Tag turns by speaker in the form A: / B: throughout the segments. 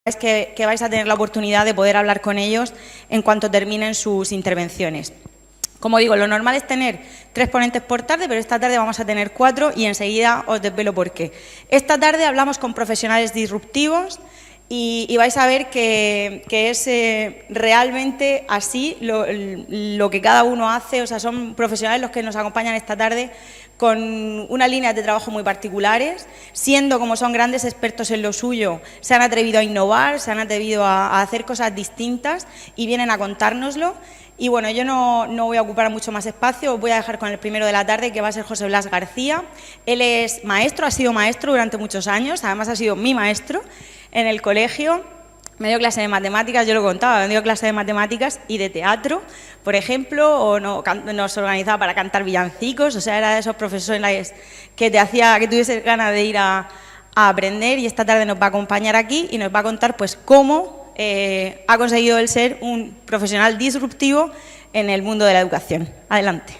A: Es que vais a tener la oportunidad de poder hablar con ellos en cuanto terminen sus intervenciones. Como digo, lo normal es tener 3 ponentes por tarde, pero esta tarde vamos a tener 4 y enseguida os desvelo por qué. Esta tarde hablamos con profesionales disruptivos y vais a ver que es realmente así lo que cada uno hace. O sea, son profesionales los que nos acompañan esta tarde con unas líneas de trabajo muy particulares, siendo como son grandes expertos en lo suyo, se han atrevido a innovar, se han atrevido a hacer cosas distintas y vienen a contárnoslo. Y bueno, yo no voy a ocupar mucho más espacio, os voy a dejar con el primero de la tarde, que va a ser José Blas García. Él es maestro, ha sido maestro durante muchos años, además ha sido mi maestro en el colegio. Me dio clase de matemáticas, yo lo contaba, me dio clase de matemáticas y de teatro, por ejemplo, o nos organizaba para cantar villancicos. O sea, era de esos profesores que te hacía que tuvieses ganas de ir a aprender, y esta tarde nos va a acompañar aquí y nos va a contar pues cómo ha conseguido él ser un profesional disruptivo en el mundo de la educación. Adelante.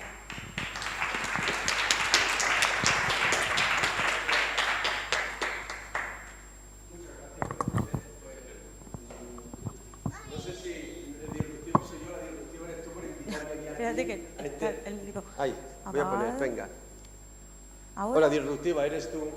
B: Ahí, voy a poner, venga.
A: ¿Ahora?
B: Hola, disruptiva, ¿eres tú?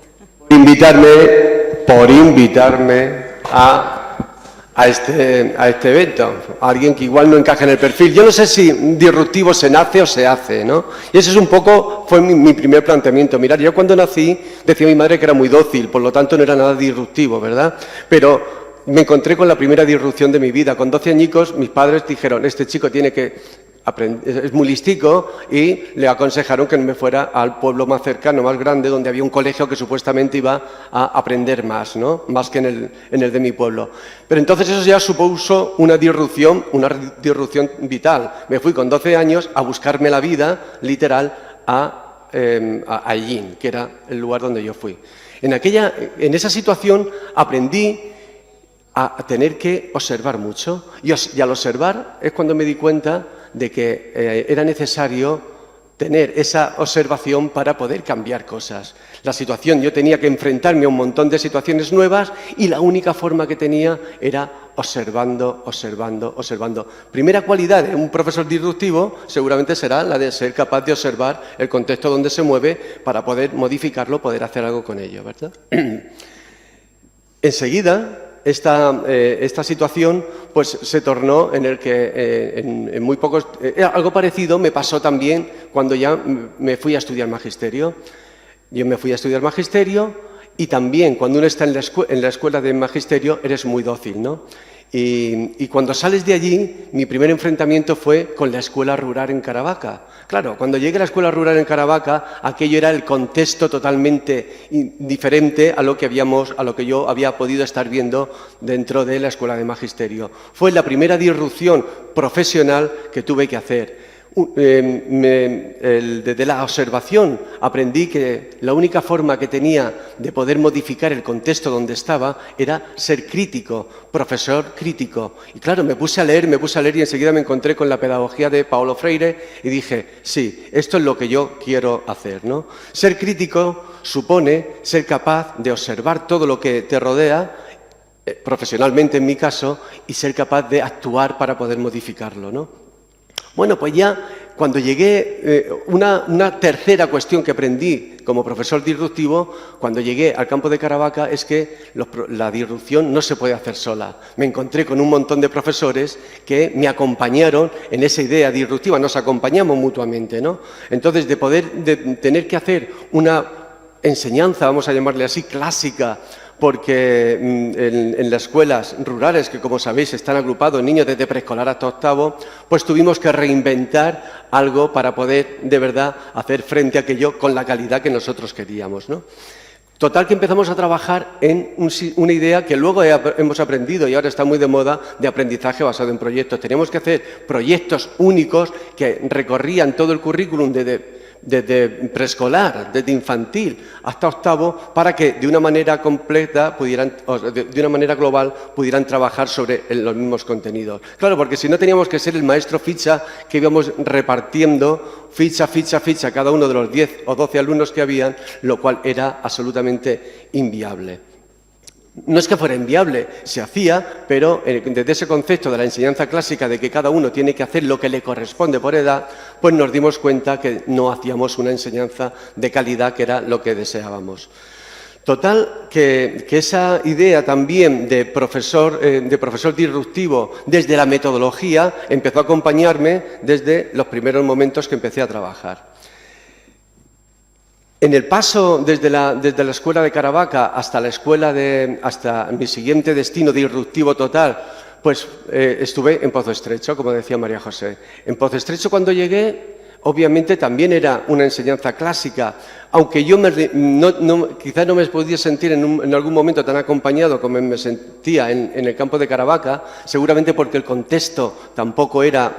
B: Por invitarme a este evento. A alguien que igual no encaja en el perfil. Yo no sé si disruptivo se nace o se hace, ¿no? Y ese es un poco, fue mi primer planteamiento. Mirad, yo cuando nací decía mi madre que era muy dócil, por lo tanto no era nada disruptivo, ¿verdad? Pero me encontré con la primera disrupción de mi vida. Con 12 añicos, mis padres dijeron, este chico tiene que aprender, es muy listico, y le aconsejaron que me fuera al pueblo más cercano, más grande, donde había un colegio que supuestamente iba a aprender más, ¿no? Más que en el de mi pueblo. Pero entonces eso ya supuso una disrupción vital. Me fui con 12 años a buscarme la vida, literal, a Hellín, que era el lugar donde yo fui. En esa situación aprendí a tener que observar mucho, y al observar es cuando me di cuenta de que era necesario tener esa observación para poder cambiar cosas. La situación, yo tenía que enfrentarme a un montón de situaciones nuevas y la única forma que tenía era observando. Primera cualidad de un profesor disruptivo seguramente será la de ser capaz de observar el contexto donde se mueve para poder modificarlo, poder hacer algo con ello, ¿verdad? Enseguida, esta situación pues se tornó en el que en muy pocos... algo parecido me pasó también cuando ya me fui a estudiar magisterio. Yo me fui a estudiar magisterio, y también cuando uno está en la escuela de magisterio eres muy dócil, ¿no? Y cuando sales de allí, mi primer enfrentamiento fue con la escuela rural en Caravaca. Claro, cuando llegué a la escuela rural en Caravaca, aquello era el contexto totalmente diferente a lo que yo había podido estar viendo dentro de la escuela de magisterio. Fue la primera disrupción profesional que tuve que hacer. Desde la observación aprendí que la única forma que tenía de poder modificar el contexto donde estaba era ser crítico, profesor crítico. Y claro, me puse a leer y enseguida me encontré con la pedagogía de Paulo Freire y dije, sí, esto es lo que yo quiero hacer, ¿no? Ser crítico supone ser capaz de observar todo lo que te rodea, profesionalmente en mi caso, y ser capaz de actuar para poder modificarlo, ¿no? Bueno, pues ya cuando llegué, una tercera cuestión que aprendí como profesor disruptivo cuando llegué al campo de Caravaca es que la disrupción no se puede hacer sola. Me encontré con un montón de profesores que me acompañaron en esa idea disruptiva, nos acompañamos mutuamente, ¿no? Entonces, de tener que hacer una enseñanza, vamos a llamarle así, clásica, porque en las escuelas rurales, que como sabéis están agrupados niños desde preescolar hasta octavo, pues tuvimos que reinventar algo para poder de verdad hacer frente a aquello con la calidad que nosotros queríamos, ¿no? Total, que empezamos a trabajar en una idea que luego hemos aprendido y ahora está muy de moda, de aprendizaje basado en proyectos. Teníamos que hacer proyectos únicos que recorrían todo el currículum desde preescolar, desde infantil hasta octavo, para que de una manera completa de una manera global pudieran trabajar sobre los mismos contenidos. Claro, porque si no teníamos que ser el maestro ficha que íbamos repartiendo ficha a cada uno de los 10 o 12 alumnos que habían, lo cual era absolutamente inviable. No es que fuera inviable, se hacía, pero desde ese concepto de la enseñanza clásica de que cada uno tiene que hacer lo que le corresponde por edad, pues nos dimos cuenta que no hacíamos una enseñanza de calidad, que era lo que deseábamos. Total, que esa idea también de profesor disruptivo desde la metodología empezó a acompañarme desde los primeros momentos que empecé a trabajar. En el paso desde la escuela de Caravaca hasta hasta mi siguiente destino disruptivo total, pues estuve en Pozo Estrecho, como decía María José. En Pozo Estrecho, cuando llegué, obviamente también era una enseñanza clásica, aunque yo quizás no me podía sentir en algún momento tan acompañado como me sentía en el campo de Caravaca, seguramente porque el contexto tampoco era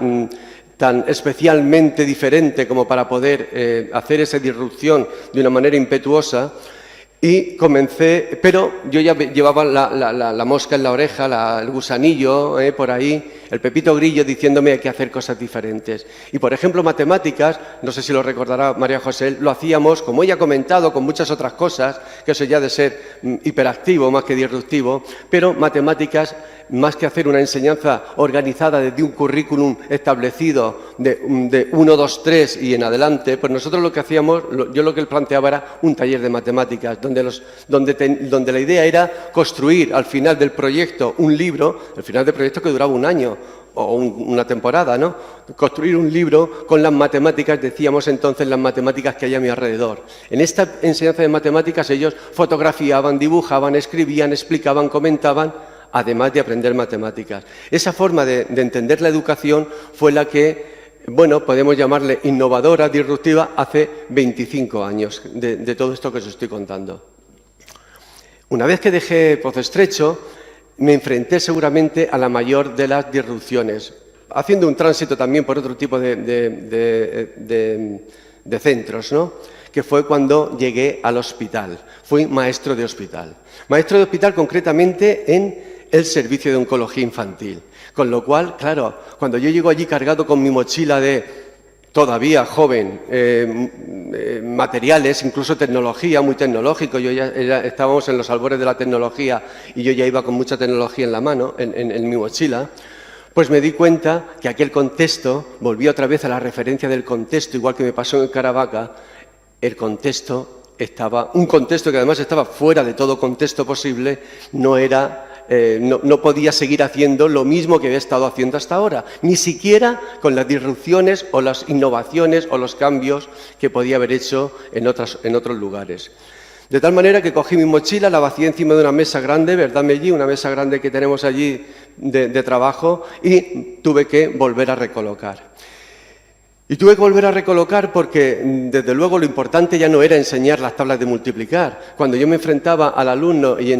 B: tan especialmente diferente como para poder hacer esa disrupción de una manera impetuosa. Y comencé, pero yo ya llevaba la mosca en la oreja, el gusanillo por ahí, el pepito grillo diciéndome hay que hacer cosas diferentes. Y por ejemplo, matemáticas, no sé si lo recordará María José, lo hacíamos, como ella ha comentado, con muchas otras cosas, que eso ya de ser hiperactivo más que disruptivo, pero matemáticas, más que hacer una enseñanza organizada desde un currículum establecido de 1, 2, 3 y en adelante, pues nosotros lo que hacíamos, yo lo que planteaba era un taller de matemáticas, donde la idea era construir al final del proyecto un libro, al final del proyecto que duraba un año o una temporada, ¿no? Construir un libro con las matemáticas, decíamos entonces, las matemáticas que hay a mi alrededor. En esta enseñanza de matemáticas ellos fotografiaban, dibujaban, escribían, explicaban, comentaban, además de aprender matemáticas. Esa forma de entender la educación fue la que, bueno, podemos llamarle innovadora, disruptiva, hace 25 años de todo esto que os estoy contando. Una vez que dejé Pozo Estrecho, me enfrenté seguramente a la mayor de las disrupciones, haciendo un tránsito también por otro tipo de centros, ¿no? Que fue cuando llegué al hospital. Fui maestro de hospital. Maestro de hospital concretamente en el servicio de oncología infantil. Con lo cual, claro, cuando yo llego allí cargado con mi mochila de, todavía joven, materiales, incluso tecnología, muy tecnológico, estábamos en los albores de la tecnología y yo ya iba con mucha tecnología en la mano, en mi mochila, pues me di cuenta que aquel contexto, volví otra vez a la referencia del contexto, igual que me pasó en Caravaca, el contexto estaba, un contexto que además estaba fuera de todo contexto posible, no podía seguir haciendo lo mismo que había estado haciendo hasta ahora, ni siquiera con las disrupciones o las innovaciones o los cambios que podía haber hecho en otros lugares. De tal manera que cogí mi mochila, la vacié encima de una mesa grande, ¿verdad, Melli? Una mesa grande que tenemos allí de trabajo, y tuve que volver a recolocar. Y tuve que volver a recolocar porque, desde luego, lo importante ya no era enseñar las tablas de multiplicar. Cuando yo me enfrentaba al alumno y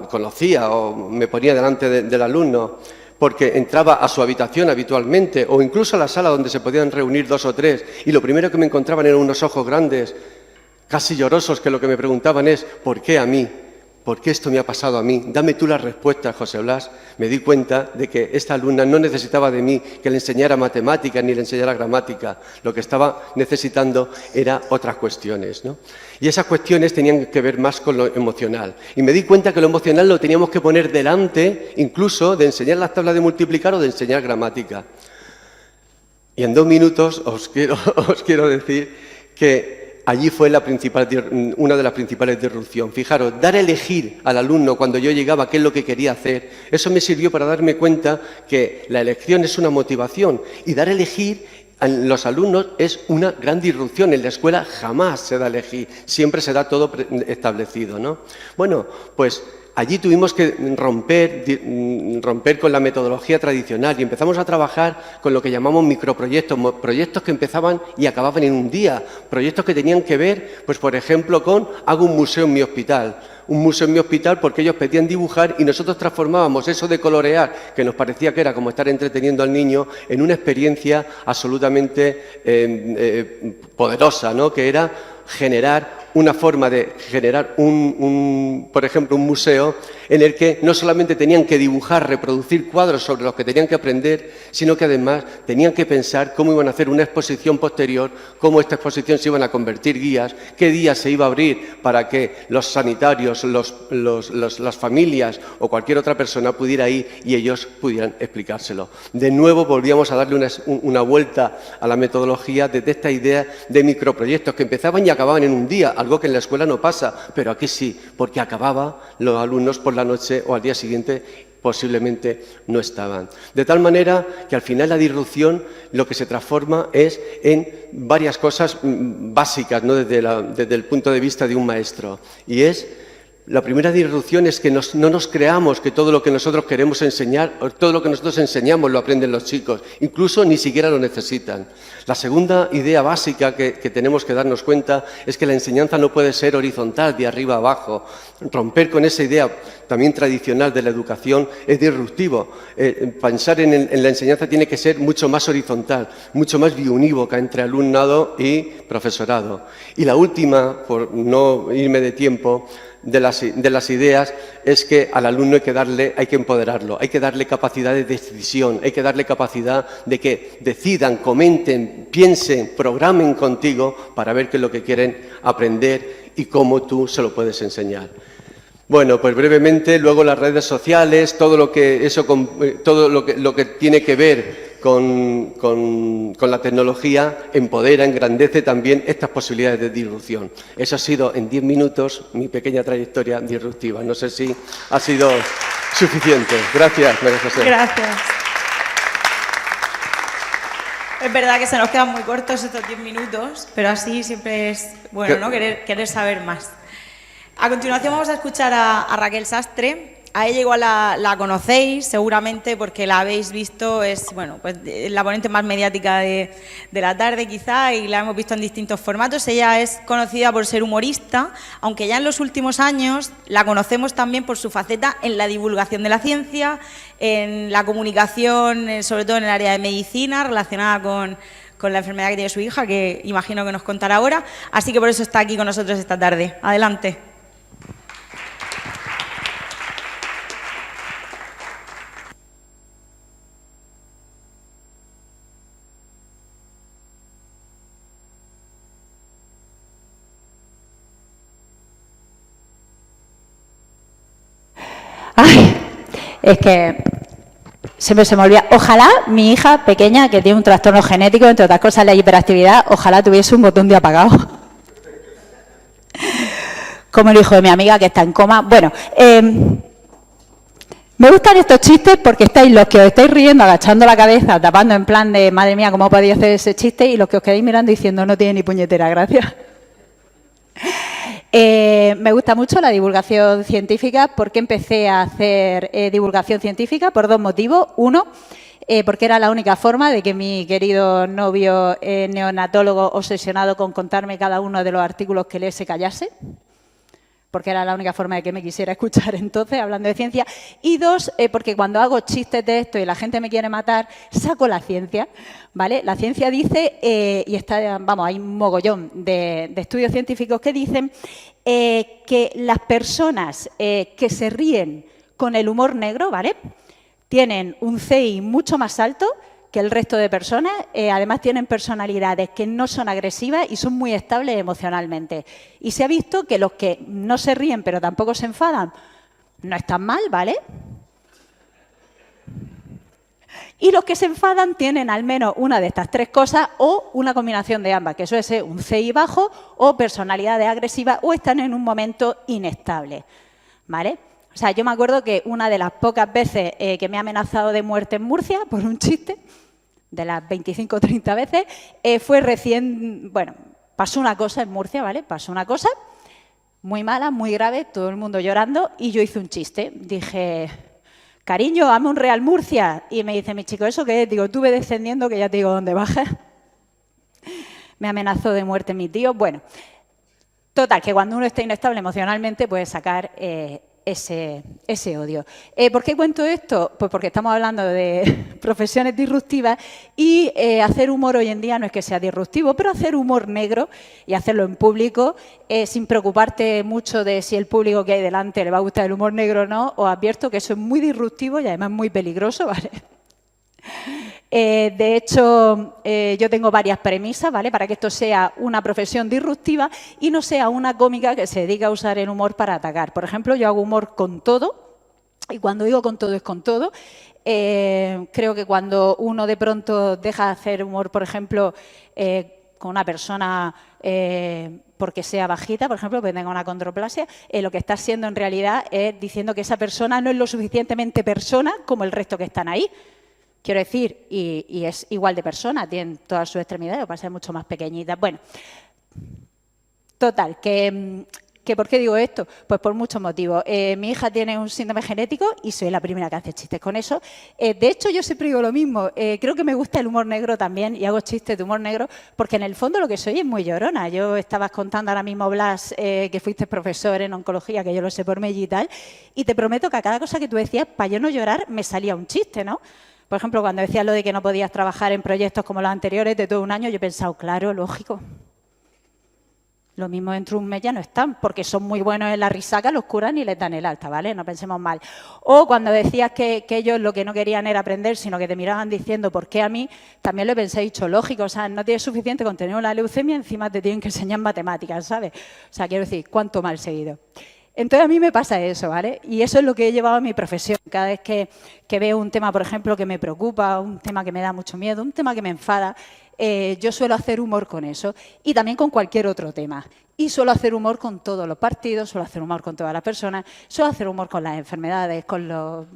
B: conocía o me ponía delante del alumno, porque entraba a su habitación habitualmente o incluso a la sala donde se podían reunir 2 o 3, y lo primero que me encontraban eran unos ojos grandes, casi llorosos, que lo que me preguntaban es ¿por qué a mí? ¿Por qué esto me ha pasado a mí? Dame tú la respuesta, José Blas. Me di cuenta de que esta alumna no necesitaba de mí que le enseñara matemáticas ni le enseñara gramática. Lo que estaba necesitando era otras cuestiones, ¿no? Y esas cuestiones tenían que ver más con lo emocional. Y me di cuenta que lo emocional lo teníamos que poner delante, incluso de enseñar las tablas de multiplicar o de enseñar gramática. Y en 2 minutos os quiero decir que allí fue una de las principales disrupciones. Fijaros, dar a elegir al alumno cuando yo llegaba qué es lo que quería hacer, eso me sirvió para darme cuenta que la elección es una motivación y dar a elegir a los alumnos es una gran disrupción. En la escuela jamás se da a elegir, siempre se da todo establecido, ¿no? Bueno, pues allí tuvimos que romper con la metodología tradicional y empezamos a trabajar con lo que llamamos microproyectos, proyectos que empezaban y acababan en un día, proyectos que tenían que ver, pues por ejemplo, con hago un museo en mi hospital. Un museo en mi hospital porque ellos pedían dibujar y nosotros transformábamos eso de colorear, que nos parecía que era como estar entreteniendo al niño, en una experiencia absolutamente poderosa, ¿no? Que era generar una forma de generar por ejemplo, un museo en el que no solamente tenían que dibujar, reproducir cuadros sobre los que tenían que aprender, sino que además tenían que pensar cómo iban a hacer una exposición posterior, cómo esta exposición se iban a convertir guías, qué día se iba a abrir para que los sanitarios, las familias o cualquier otra persona pudiera ir y ellos pudieran explicárselo. De nuevo volvíamos a darle una vuelta a la metodología desde esta idea de microproyectos que empezaban y acababan en un día, algo que en la escuela no pasa, pero aquí sí, porque acababa los alumnos por la noche o al día siguiente posiblemente no estaban. De tal manera que al final la disrupción lo que se transforma es en varias cosas básicas, ¿no? desde el punto de vista de un maestro. Y la primera disrupción es que no nos creamos que todo lo que nosotros queremos enseñar, o todo lo que nosotros enseñamos lo aprenden los chicos, incluso ni siquiera lo necesitan. La segunda idea básica que tenemos que darnos cuenta es que la enseñanza no puede ser horizontal, de arriba a abajo. Romper con esa idea también tradicional de la educación es disruptivo. Pensar en la enseñanza tiene que ser mucho más horizontal, mucho más biunívoca entre alumnado y profesorado. Y la última, por no irme de tiempo, de las ideas es que al alumno hay que empoderarlo, hay que darle capacidad de decisión, hay que darle capacidad de que decidan, comenten, piensen, programen contigo para ver qué es lo que quieren aprender y cómo tú se lo puedes enseñar. Bueno, pues brevemente, luego las redes sociales, todo lo que tiene que ver con la tecnología empodera, engrandece también estas posibilidades de disrupción. Eso ha sido en 10 minutos mi pequeña trayectoria disruptiva. No sé si ha sido suficiente. Gracias, María José.
A: Gracias. Es verdad que se nos quedan muy cortos estos 10 minutos, pero así siempre es bueno, ¿no? Querer saber más. A continuación vamos a escuchar a Raquel Sastre. A ella igual la conocéis seguramente porque la habéis visto, es bueno, pues la ponente más mediática de la tarde quizá, y la hemos visto en distintos formatos. Ella es conocida por ser humorista, aunque ya en los últimos años la conocemos también por su faceta en la divulgación de la ciencia, en la comunicación, sobre todo en el área de medicina, relacionada con la enfermedad que tiene su hija, que imagino que nos contará ahora. Así que por eso está aquí con nosotros esta tarde. Adelante.
C: Ay, es que siempre se me olvida. Ojalá mi hija pequeña, que tiene un trastorno genético, entre otras cosas la hiperactividad, ojalá tuviese un botón de apagado. Como el hijo de mi amiga que está en coma. Bueno, me gustan estos chistes porque estáis los que os estáis riendo, agachando la cabeza, tapando en plan de madre mía, ¿cómo podéis hacer ese chiste? Y los que os quedáis mirando diciendo no tiene ni puñetera gracia. Me gusta mucho la divulgación científica. ¿Por qué empecé a hacer divulgación científica? Por dos motivos. Uno, porque era la única forma de que mi querido novio neonatólogo obsesionado con contarme cada uno de los artículos que lee se callase, porque era la única forma de que me quisiera escuchar entonces, hablando de ciencia. Y dos, porque cuando hago chistes de esto y la gente me quiere matar, saco la ciencia, ¿vale? La ciencia dice, y está, vamos, hay un mogollón de estudios científicos que dicen que las personas que se ríen con el humor negro, ¿vale?, tienen un CI mucho más alto que el resto de personas, además tienen personalidades que no son agresivas y son muy estables emocionalmente. Y se ha visto que los que no se ríen pero tampoco se enfadan, no están mal, ¿vale? Y los que se enfadan tienen al menos una de estas tres cosas o una combinación de ambas, que suele ser un CI bajo o personalidades agresivas o están en un momento inestable, ¿vale? O sea, yo me acuerdo que una de las pocas veces que me ha amenazado de muerte en Murcia por un chiste, de las 25 o 30 veces, fue recién, bueno, pasó una cosa en Murcia, ¿vale? Pasó una cosa muy mala, muy grave, todo el mundo llorando y yo hice un chiste. Dije, cariño, hazme un Real Murcia. Y me dice mi chico, ¿eso qué es? Digo, tú ve descendiendo que ya te digo dónde bajas. Me amenazó de muerte mi tío. Bueno, total, que cuando uno está inestable emocionalmente puede sacar ese odio. ¿Por qué cuento esto? Pues porque estamos hablando de profesiones disruptivas y hacer humor hoy en día no es que sea disruptivo, pero hacer humor negro y hacerlo en público sin preocuparte mucho de si el público que hay delante le va a gustar el humor negro o no, os advierto que eso es muy disruptivo y además muy peligroso, ¿vale? De hecho, yo tengo varias premisas, ¿vale? Para que esto sea una profesión disruptiva y no sea una cómica que se dedica a usar el humor para atacar. Por ejemplo, yo hago humor con todo, y cuando digo con todo es con todo. Creo que cuando uno de pronto deja de hacer humor, por ejemplo, con una persona porque sea bajita, por ejemplo, porque tenga una condroplasia, lo que está haciendo en realidad es diciendo que esa persona no es lo suficientemente persona como el resto que están ahí. Quiero decir, y es igual de persona, tienen todas sus extremidades, lo que pasa es que es mucho más pequeñita. Bueno, total, que ¿por qué digo esto? Pues por muchos motivos. Mi hija tiene un síndrome genético y soy la primera que hace chistes con eso. De hecho, yo siempre digo lo mismo. Creo que me gusta el humor negro también y hago chistes de humor negro porque en el fondo lo que soy es muy llorona. Yo estabas contando ahora mismo, Blas, que fuiste profesor en oncología, que yo lo sé por Melli y tal, y te prometo que a cada cosa que tú decías, para yo no llorar, me salía un chiste, ¿no? Por ejemplo, cuando decías lo de que no podías trabajar en proyectos como los anteriores de todo un año, yo he pensado, claro, lógico. Lo mismo dentro de un mes ya no están, porque son muy buenos en la risaca, los curan y les dan el alta, ¿vale? No pensemos mal. O cuando decías que ellos lo que no querían era aprender, sino que te miraban diciendo, ¿por qué a mí? También lo pensé, he dicho, lógico, o sea, no tienes suficiente con tener una leucemia, encima te tienen que enseñar matemáticas, ¿sabes? O sea, quiero decir, cuánto mal seguido. Entonces a mí me pasa eso, ¿vale? Y eso es lo que he llevado a mi profesión. Cada vez que veo un tema, por ejemplo, que me preocupa, un tema que me da mucho miedo, un tema que me enfada, yo suelo hacer humor con eso y también con cualquier otro tema. Y suelo hacer humor con todos los partidos, suelo hacer humor con todas las personas, suelo hacer humor con las enfermedades, cuando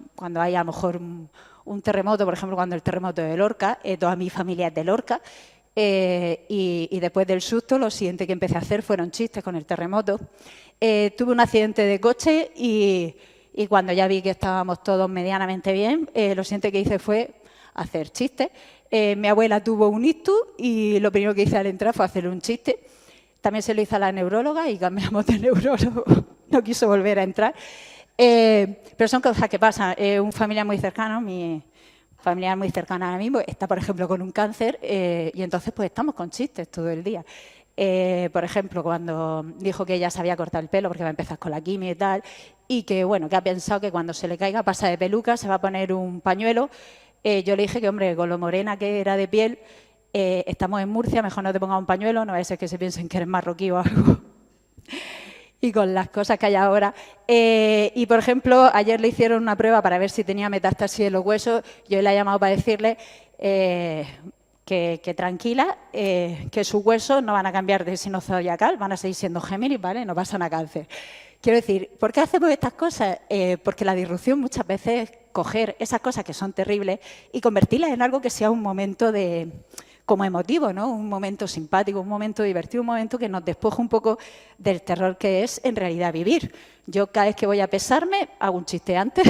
C: hay a lo mejor un terremoto, por ejemplo, cuando el terremoto de Lorca, toda mi familia es de Lorca, y después del susto, lo siguiente que empecé a hacer fueron chistes con el terremoto. Tuve un accidente de coche y cuando ya vi que estábamos todos medianamente bien, lo siguiente que hice fue hacer chistes. Mi abuela tuvo un ictus y lo primero que hice al entrar fue hacerle un chiste. También se lo hice a la neuróloga y cambiamos de neurólogo. No quiso volver a entrar. Pero son cosas que pasan. Un familiar muy cercano, mi familiar muy cercana ahora mismo, está, por ejemplo, con un cáncer y entonces pues estamos con chistes todo el día. Por ejemplo, cuando dijo que ella se había cortado el pelo porque va a empezar con la quimio y tal, y que, bueno, que ha pensado que cuando se le caiga pasa de peluca, se va a poner un pañuelo. Yo le dije que, hombre, con lo morena que era de piel, estamos en Murcia, mejor no te pongas un pañuelo, no vaya a ser que se piensen que eres marroquí o algo. Y con las cosas que hay ahora. Y, por ejemplo, ayer le hicieron una prueba para ver si tenía metástasis en los huesos. Yo le he llamado para decirle que tranquila, que sus huesos no van a cambiar de signo zodiacal, van a seguir siendo Géminis, ¿vale? No pasan a cáncer. Quiero decir, ¿por qué hacemos estas cosas? Porque la disrupción muchas veces es coger esas cosas que son terribles y convertirlas en algo que sea un momento como emotivo, ¿no? Un momento simpático, un momento divertido, un momento que nos despoja un poco del terror que es en realidad vivir. Yo cada vez que voy a pesarme hago un chiste antes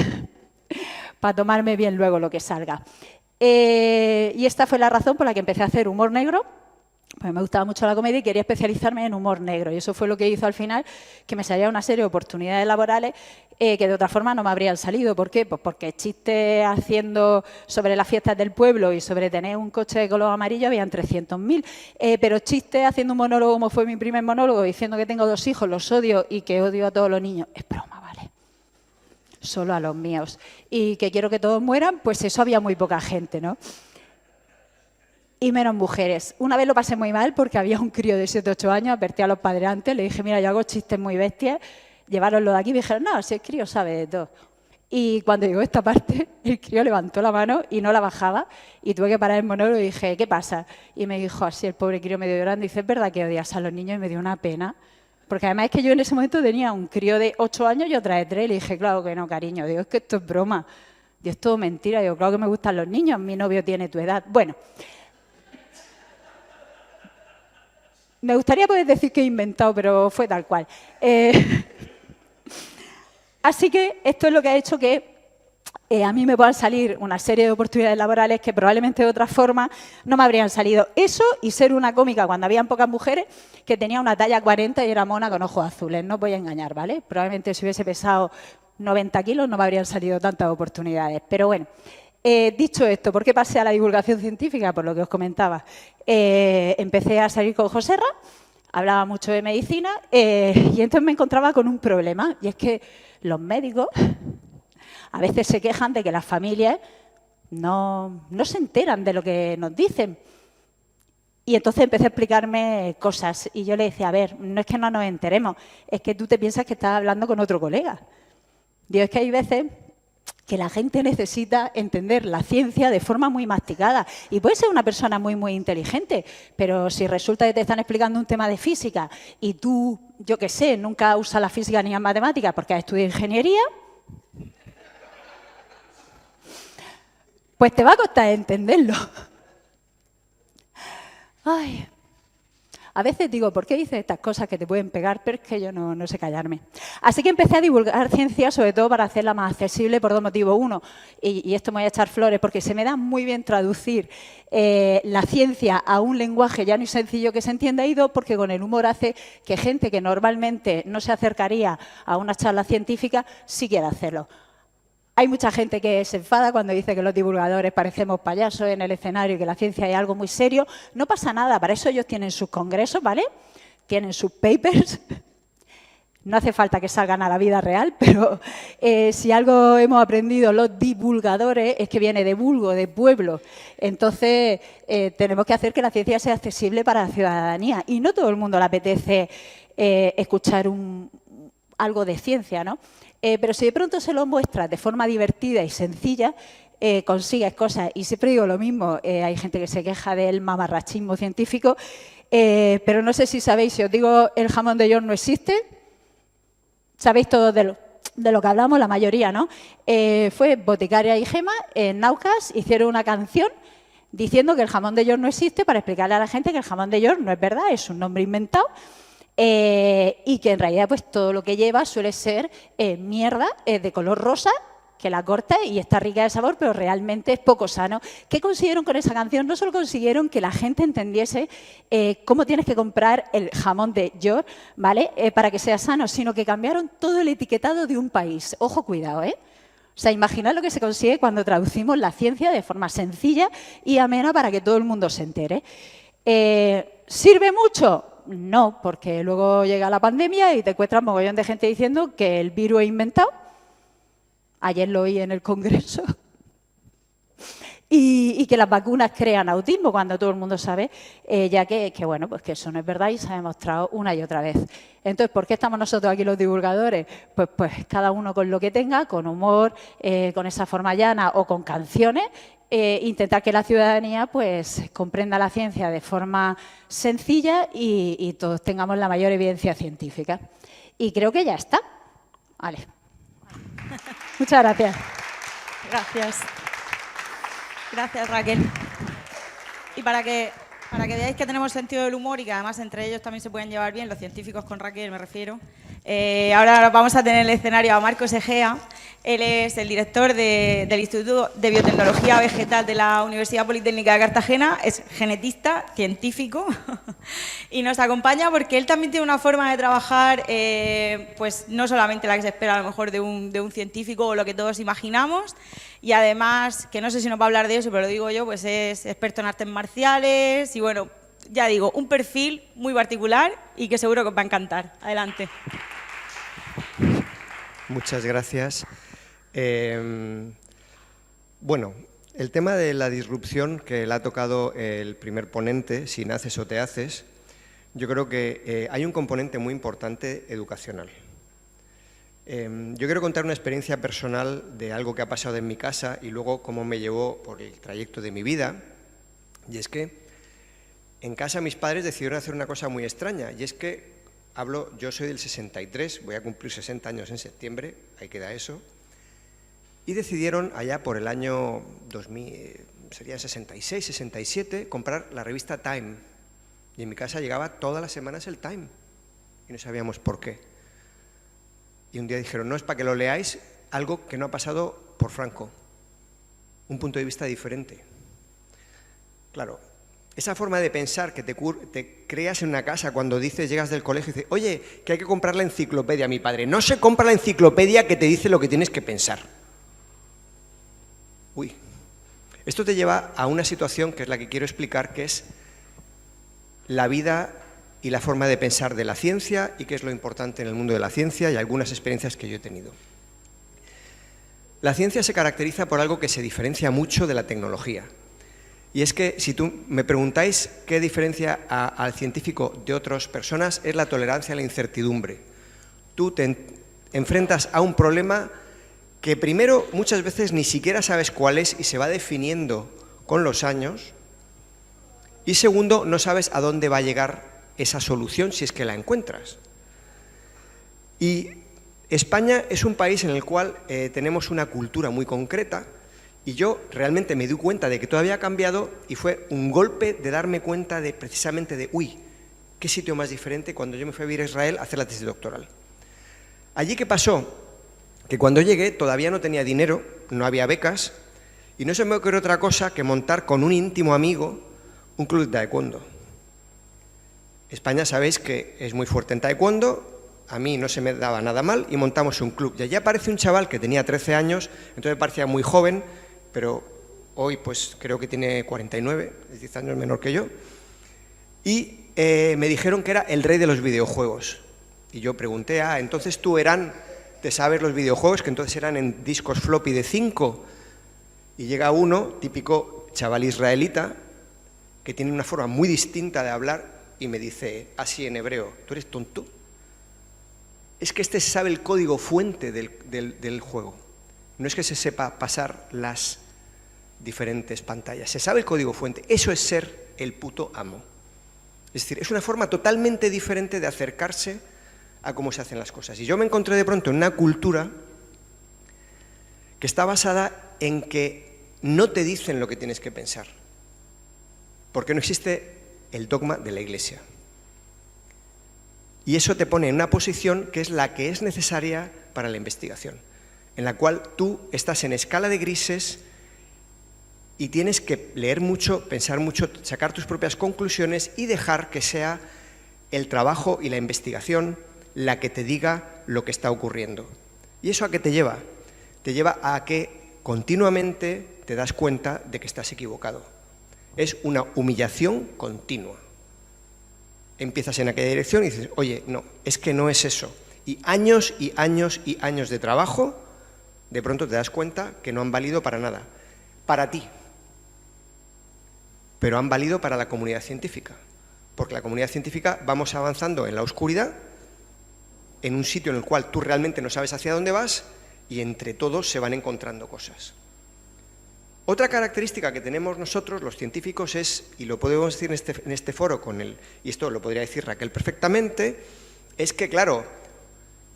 C: para tomarme bien luego lo que salga. Y esta fue la razón por la que empecé a hacer humor negro. Pues me gustaba mucho la comedia y quería especializarme en humor negro. Y eso fue lo que hizo al final que me salía una serie de oportunidades laborales que de otra forma no me habrían salido. ¿Por qué? Pues porque chistes haciendo sobre las fiestas del pueblo y sobre tener un coche de color amarillo habían 300.000. Pero chistes haciendo un monólogo como fue mi primer monólogo, diciendo que tengo 2 hijos, los odio y que odio a todos los niños. Es broma, ¿vale? Solo a los míos. Y que quiero que todos mueran, pues eso había muy poca gente, ¿no? Y menos mujeres. Una vez lo pasé muy mal porque había un crío de 7 o 8 años, advertí a los padres antes, le dije, mira, yo hago chistes muy bestias, llevároslo de aquí, y me dijeron, no, si el crío sabe de todo. Y cuando llegó esta parte, el crío levantó la mano y no la bajaba y tuve que parar el monólogo y dije, ¿qué pasa? Y me dijo así, el pobre crío medio llorando, dice, ¿es verdad que odias a los niños? Y me dio una pena. Porque además es que yo en ese momento tenía un crío de 8 años y otra de 3, y le dije, claro que no, cariño, digo, es que esto es broma, digo, es todo mentira, digo, claro que me gustan los niños, mi novio tiene tu edad. Bueno. Me gustaría poder decir que he inventado, pero fue tal cual. Así que esto es lo que ha hecho que a mí me puedan salir una serie de oportunidades laborales que probablemente de otra forma no me habrían salido. Eso y ser una cómica cuando habían pocas mujeres que tenía una talla 40 y era mona con ojos azules. No os voy a engañar, ¿vale? Probablemente si hubiese pesado 90 kilos no me habrían salido tantas oportunidades. Pero bueno, dicho esto, ¿por qué pasé a la divulgación científica? Por lo que os comentaba. Empecé a salir con Joserra, hablaba mucho de medicina y entonces me encontraba con un problema, y es que los médicos a veces se quejan de que las familias no se enteran de lo que nos dicen. Y entonces empecé a explicarme cosas y yo le decía, a ver, no es que no nos enteremos, es que tú te piensas que estás hablando con otro colega. Digo, es que hay veces que la gente necesita entender la ciencia de forma muy masticada. Y puede ser una persona muy, muy inteligente, pero si resulta que te están explicando un tema de física y tú, yo qué sé, nunca usas la física ni las matemáticas porque has estudiado ingeniería, pues te va a costar entenderlo. Ay, a veces digo, ¿por qué dices estas cosas que te pueden pegar? Pero es que yo no sé callarme. Así que empecé a divulgar ciencia, sobre todo para hacerla más accesible por dos motivos. Uno, y esto me voy a echar flores, porque se me da muy bien traducir la ciencia a un lenguaje llano y sencillo que se entienda, y dos, porque con el humor hace que gente que normalmente no se acercaría a una charla científica sí quiera hacerlo. Hay mucha gente que se enfada cuando dice que los divulgadores parecemos payasos en el escenario y que la ciencia es algo muy serio. No pasa nada, para eso ellos tienen sus congresos, ¿vale? Tienen sus papers. No hace falta que salgan a la vida real, pero si algo hemos aprendido los divulgadores es que viene de vulgo, de pueblo. Entonces, tenemos que hacer que la ciencia sea accesible para la ciudadanía. Y no todo el mundo le apetece escuchar algo de ciencia, ¿no? Pero si de pronto se lo muestras de forma divertida y sencilla, consigues cosas. Y siempre digo lo mismo, hay gente que se queja del mamarrachismo científico, pero no sé si sabéis, si os digo el jamón de York no existe, sabéis todo de lo que hablamos, la mayoría, ¿no? Fue Boticaria y Gema, en Naucas, hicieron una canción diciendo que el jamón de York no existe para explicarle a la gente que el jamón de York no es verdad, es un nombre inventado. Y que en realidad pues todo lo que lleva suele ser mierda de color rosa, que la corta y está rica de sabor, pero realmente es poco sano. ¿Qué consiguieron con esa canción? No solo consiguieron que la gente entendiese cómo tienes que comprar el jamón de York, ¿vale? Para que sea sano, sino que cambiaron todo el etiquetado de un país. Ojo, cuidado, ¿eh? O sea, imaginad lo que se consigue cuando traducimos la ciencia de forma sencilla y amena para que todo el mundo se entere. ¿Sirve mucho? No, porque luego llega la pandemia y te encuentras mogollón de gente diciendo que el virus es inventado. Ayer lo oí en el Congreso. Y que las vacunas crean autismo, cuando todo el mundo sabe, ya que bueno, pues que eso no es verdad y se ha demostrado una y otra vez. Entonces, ¿por qué estamos nosotros aquí los divulgadores? Pues cada uno con lo que tenga, con humor, con esa forma llana o con canciones, intentar que la ciudadanía pues comprenda la ciencia de forma sencilla y todos tengamos la mayor evidencia científica. Y creo que ya está. Vale. Muchas gracias.
A: Gracias. Gracias, Raquel. Y para que veáis que tenemos sentido del humor y que además entre ellos también se pueden llevar bien, los científicos con Raquel me refiero, ahora vamos a tener en el escenario a Marcos Egea. Él es el director del Instituto de Biotecnología Vegetal de la Universidad Politécnica de Cartagena, es genetista, científico, y nos acompaña porque él también tiene una forma de trabajar, pues no solamente la que se espera a lo mejor de un científico o lo que todos imaginamos, y además, que no sé si nos va a hablar de eso, pero lo digo yo, pues es experto en artes marciales y bueno, ya digo, un perfil muy particular y que seguro que os va a encantar. Adelante.
D: Muchas gracias. Bueno, el tema de la disrupción que le ha tocado el primer ponente, si naces o te haces, yo creo que hay un componente muy importante educacional. Yo quiero contar una experiencia personal de algo que ha pasado en mi casa y luego cómo me llevó por el trayecto de mi vida. Y es que en casa mis padres decidieron hacer una cosa muy extraña, y es que yo soy del 63, voy a cumplir 60 años en septiembre, ahí queda eso, y decidieron allá por el año 2000, sería 66, 67, comprar la revista Time. Y en mi casa llegaba todas las semanas el Time, y no sabíamos por qué. Y un día dijeron, no, es para que lo leáis algo que no ha pasado por Franco, un punto de vista diferente. Claro, esa forma de pensar que te creas en una casa cuando llegas del colegio y dices, oye, que hay que comprar la enciclopedia a mi padre. No se compra la enciclopedia que te dice lo que tienes que pensar. Uy, esto te lleva a una situación que es la que quiero explicar, que es la vida y la forma de pensar de la ciencia y qué es lo importante en el mundo de la ciencia y algunas experiencias que yo he tenido. La ciencia se caracteriza por algo que se diferencia mucho de la tecnología. Y es que si tú me preguntáis qué diferencia al científico de otras personas, es la tolerancia a la incertidumbre. Tú te enfrentas a un problema que primero muchas veces ni siquiera sabes cuál es y se va definiendo con los años, y segundo, no sabes a dónde va a llegar esa solución si es que la encuentras. Y España es un país en el cual tenemos una cultura muy concreta, y yo realmente me di cuenta de que todo había cambiado y fue un golpe de darme cuenta de precisamente de, uy, qué sitio más diferente cuando yo me fui a vivir a Israel a hacer la tesis doctoral. Allí, ¿qué pasó? Que cuando llegué todavía no tenía dinero, no había becas, y no se me ocurrió otra cosa que montar con un íntimo amigo un club de taekwondo. España sabéis que es muy fuerte en taekwondo, a mí no se me daba nada mal y montamos un club. Y allí aparece un chaval que tenía 13 años, entonces me parecía muy joven, pero hoy pues creo que tiene 49, es 10 años menor que yo, y me dijeron que era el rey de los videojuegos. Y yo pregunté, entonces tú ¿te sabes los videojuegos? Que entonces eran en discos floppy de 5. Y llega uno, típico chaval israelita, que tiene una forma muy distinta de hablar y me dice así en hebreo, ¿tú eres tonto? Es que este sabe el código fuente del juego. No es que se sepa pasar las diferentes pantallas, se sabe el código fuente. Eso es ser el puto amo. Es decir, es una forma totalmente diferente de acercarse a cómo se hacen las cosas. Y yo me encontré de pronto en una cultura que está basada en que no te dicen lo que tienes que pensar, porque no existe el dogma de la Iglesia. Y eso te pone en una posición que es la que es necesaria para la investigación, en la cual tú estás en escala de grises y tienes que leer mucho, pensar mucho, sacar tus propias conclusiones y dejar que sea el trabajo y la investigación la que te diga lo que está ocurriendo. ¿Y eso a qué te lleva? Te lleva a que continuamente te das cuenta de que estás equivocado. Es una humillación continua. Empiezas en aquella dirección y dices, oye, no, es que no es eso. Y años y años y años de trabajo, de pronto te das cuenta que no han valido para nada. Para ti. Pero han valido para la comunidad científica. Porque la comunidad científica vamos avanzando en la oscuridad, en un sitio en el cual tú realmente no sabes hacia dónde vas, y entre todos se van encontrando cosas. Otra característica que tenemos nosotros, los científicos, es, y lo podemos decir en este foro, y esto lo podría decir Raquel perfectamente, es que, claro,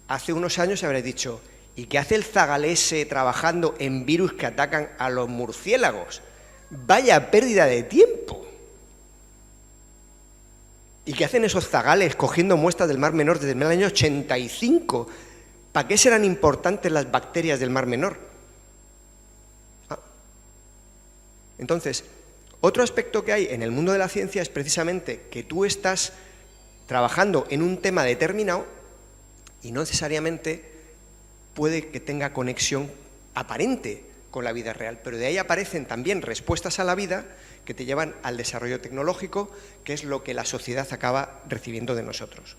D: hace unos años se habría dicho, ¿y qué hace el zagalese trabajando en virus que atacan a los murciélagos? ¡Vaya pérdida de tiempo! ¿Y qué hacen esos zagales cogiendo muestras del Mar Menor desde el año 85? ¿Para qué serán importantes las bacterias del Mar Menor? Entonces, otro aspecto que hay en el mundo de la ciencia es precisamente que tú estás trabajando en un tema determinado y no necesariamente puede que tenga conexión aparente con la vida real, pero de ahí aparecen también respuestas a la vida que te llevan al desarrollo tecnológico, que es lo que la sociedad acaba recibiendo de nosotros.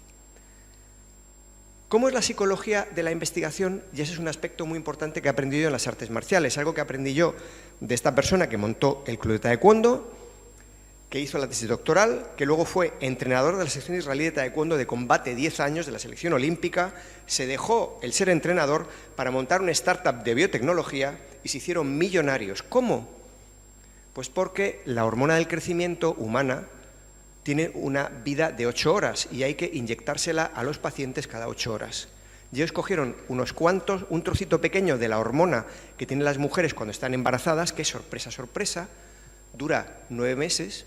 D: ¿Cómo es la psicología de la investigación? Y ese es un aspecto muy importante que he aprendido en las artes marciales, algo que aprendí yo de esta persona que montó el club de taekwondo, que hizo la tesis doctoral, que luego fue entrenador de la selección israelí de taekwondo de combate 10 años de la selección olímpica, se dejó el ser entrenador para montar una startup de biotecnología y se hicieron millonarios. ¿Cómo? Pues porque la hormona del crecimiento humana tiene una vida de 8 horas y hay que inyectársela a los pacientes cada 8 horas. Y ellos cogieron un trocito pequeño de la hormona que tienen las mujeres cuando están embarazadas, que sorpresa, sorpresa, dura 9 meses,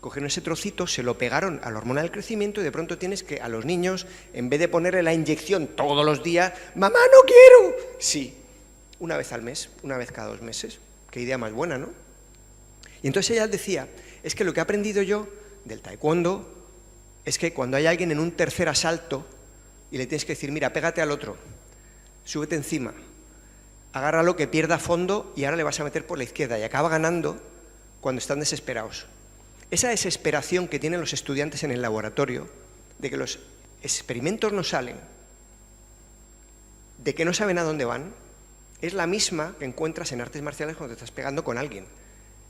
D: cogieron ese trocito, se lo pegaron a la hormona del crecimiento y de pronto tienes que a los niños, en vez de ponerle la inyección todos los días, ¡mamá, no quiero! Sí, una vez al mes, una vez cada 2 meses. Qué idea más buena, ¿no? Y entonces ella decía, Es que lo que he aprendido yo del taekwondo es que cuando hay alguien en un tercer asalto y le tienes que decir, mira, pégate al otro, súbete encima, agárralo que pierda fondo y ahora le vas a meter por la izquierda y acaba ganando cuando están desesperados. Esa desesperación que tienen los estudiantes en el laboratorio, de que los experimentos no salen, de que no saben a dónde van, es la misma que encuentras en artes marciales cuando te estás pegando con alguien,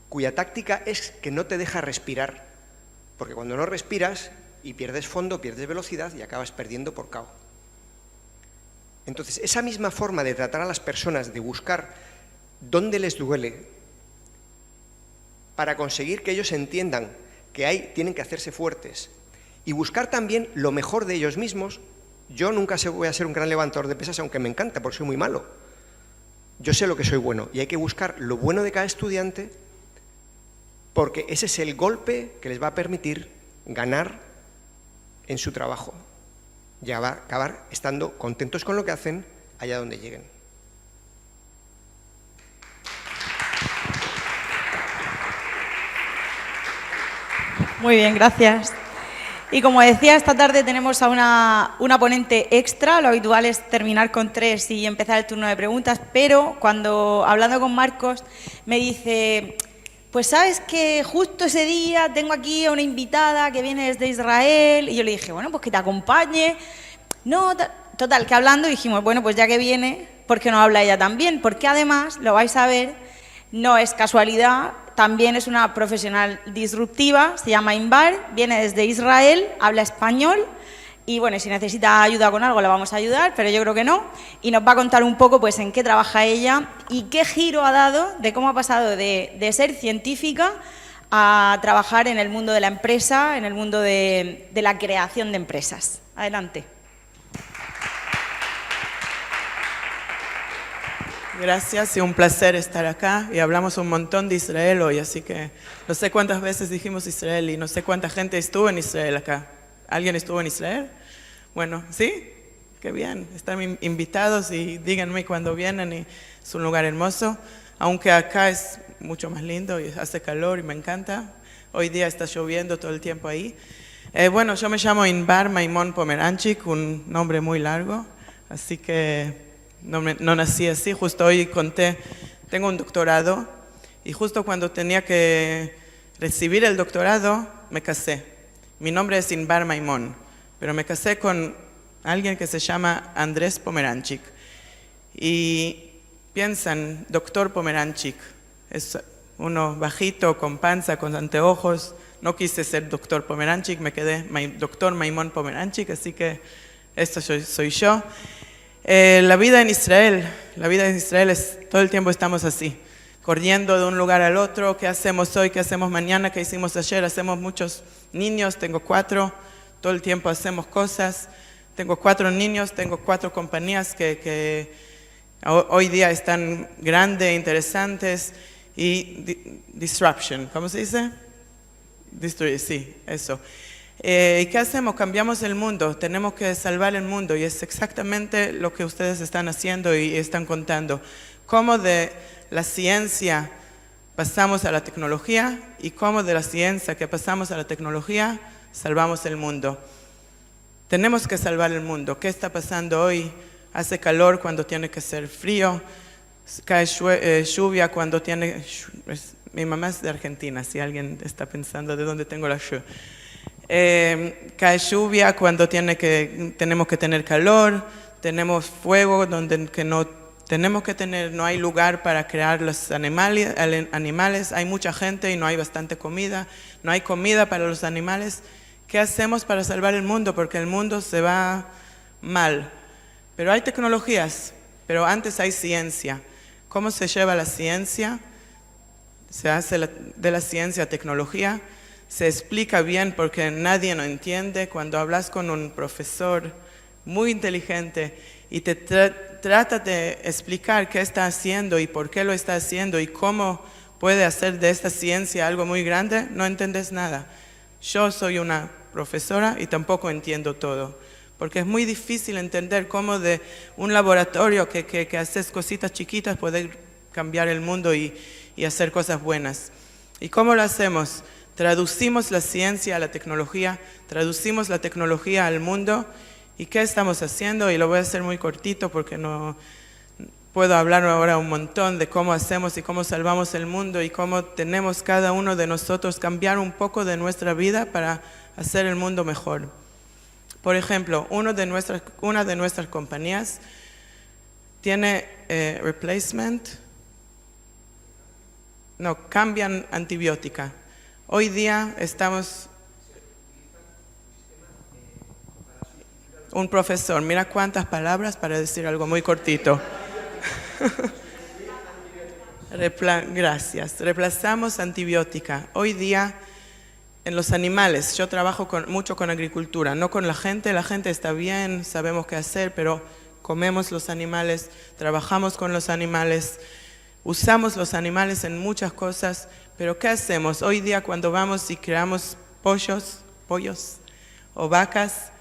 D: cuya táctica es que no te deja respirar, porque cuando no respiras y pierdes fondo, pierdes velocidad y acabas perdiendo por KO. Entonces, esa misma forma de tratar a las personas, de buscar dónde les duele, para conseguir que ellos entiendan que tienen que hacerse fuertes, y buscar también lo mejor de ellos mismos. Yo nunca voy a ser un gran levantador de pesas, aunque me encanta, porque soy muy malo. Yo sé lo que soy bueno, y hay que buscar lo bueno de cada estudiante, porque ese es el golpe que les va a permitir ganar en su trabajo. Ya va a acabar estando contentos con lo que hacen allá donde lleguen.
A: Muy bien, gracias. Y como decía, esta tarde tenemos a una ponente extra. Lo habitual es terminar con 3 y empezar el turno de preguntas, pero hablando con Marcos, me dice, pues sabes que justo ese día tengo aquí a una invitada que viene desde Israel, y yo le dije, bueno, pues que te acompañe. No, total, que hablando dijimos, bueno, pues ya que viene, ¿por qué no habla ella también? Porque además, lo vais a ver, no es casualidad, también es una profesional disruptiva, se llama Inbar, viene desde Israel, habla español y bueno, si necesita ayuda con algo la vamos a ayudar, pero yo creo que no, y nos va a contar un poco pues en qué trabaja ella y qué giro ha dado de cómo ha pasado de ser científica a trabajar en el mundo de la empresa, en el mundo de la creación de empresas. Adelante.
E: Gracias y un placer estar acá, y hablamos un montón de Israel hoy, así que no sé cuántas veces dijimos Israel y no sé cuánta gente estuvo en Israel acá. ¿Alguien estuvo en Israel? Bueno, ¿sí? Qué bien, están invitados y díganme cuando vienen, y es un lugar hermoso, aunque acá es mucho más lindo y hace calor y me encanta. Hoy día está lloviendo todo el tiempo ahí. Bueno, yo me llamo Inbar Maimon Pomeranchik, un nombre muy largo, así que no nací así. Justo hoy conté, tengo un doctorado y justo cuando tenía que recibir el doctorado me casé. Mi nombre es Inbar Maimon, pero me casé con alguien que se llama Andrés Pomeranchik. Y piensan, doctor Pomeranchik, es uno bajito, con panza, con anteojos. No quise ser doctor Pomeranchik, me quedé doctor Maimon Pomeranchik, así que esto soy yo. La vida en Israel es, todo el tiempo estamos así, corriendo de un lugar al otro. ¿Qué hacemos hoy? ¿Qué hacemos mañana? ¿Qué hicimos ayer? Hacemos muchos niños, tengo 4, todo el tiempo hacemos cosas. Tengo 4 niños, tengo 4 compañías que hoy día están grandes, interesantes, y disruption, ¿cómo se dice? Destruir, sí, eso. ¿Y qué hacemos? Cambiamos el mundo, tenemos que salvar el mundo, y es exactamente lo que ustedes están haciendo y están contando. Cómo de la ciencia pasamos a la tecnología, y cómo de la ciencia que pasamos a la tecnología salvamos el mundo. Tenemos que salvar el mundo. ¿Qué está pasando hoy? Hace calor cuando tiene que ser frío, cae lluvia cuando tiene... Mi mamá es de Argentina, si alguien está pensando de dónde tengo la lluvia. Cae lluvia cuando tenemos que tener calor, tenemos fuego donde no hay lugar para crear los animales, hay mucha gente y no hay bastante comida, no hay comida para los animales. ¿Qué hacemos para salvar el mundo? Porque el mundo se va mal. Pero hay tecnologías, pero antes hay ciencia. ¿Cómo se lleva la ciencia? Se hace de la ciencia tecnología. Se explica bien porque nadie lo entiende. Cuando hablas con un profesor muy inteligente y te trata de explicar qué está haciendo y por qué lo está haciendo y cómo puede hacer de esta ciencia algo muy grande, no entiendes nada. Yo soy una profesora y tampoco entiendo todo, porque es muy difícil entender cómo de un laboratorio que haces cositas chiquitas puede cambiar el mundo y hacer cosas buenas. ¿Y cómo lo hacemos? traducimos la ciencia a la tecnología, traducimos la tecnología al mundo. ¿Y qué estamos haciendo? Y lo voy a hacer muy cortito porque no puedo hablar ahora un montón de cómo hacemos y cómo salvamos el mundo y cómo tenemos cada uno de nosotros cambiar un poco de nuestra vida para hacer el mundo mejor. Por ejemplo, una de nuestras compañías tiene cambian antibiótica. Hoy día estamos... Un profesor, mira cuántas palabras para decir algo muy cortito. Gracias. Reemplazamos antibiótica. Hoy día, en los animales, yo trabajo mucho con agricultura, no con la gente está bien, sabemos qué hacer, pero comemos los animales, trabajamos con los animales, usamos los animales en muchas cosas, pero ¿qué hacemos? Hoy día cuando vamos y creamos pollos o vacas,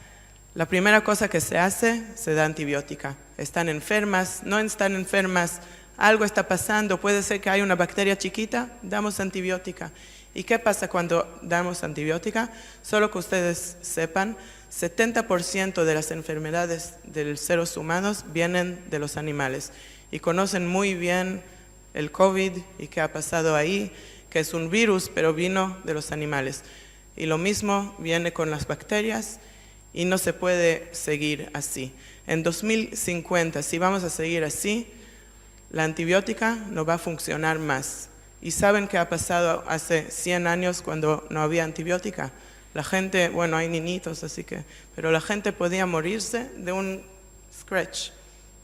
E: la primera cosa que se hace, se da antibiótica. Están enfermas, no están enfermas, algo está pasando, puede ser que haya una bacteria chiquita, damos antibiótica. ¿Y qué pasa cuando damos antibiótica? Solo que ustedes sepan, 70% de las enfermedades de los seres humanos vienen de los animales. Y conocen muy bien el COVID y qué ha pasado ahí, que es un virus, pero vino de los animales. Y lo mismo viene con las bacterias. Y no se puede seguir así. En 2050, si vamos a seguir así, la antibiótica no va a funcionar más. ¿Y saben qué ha pasado hace 100 años cuando no había antibiótica? La gente, bueno, hay niñitos, pero la gente podía morirse de un scratch,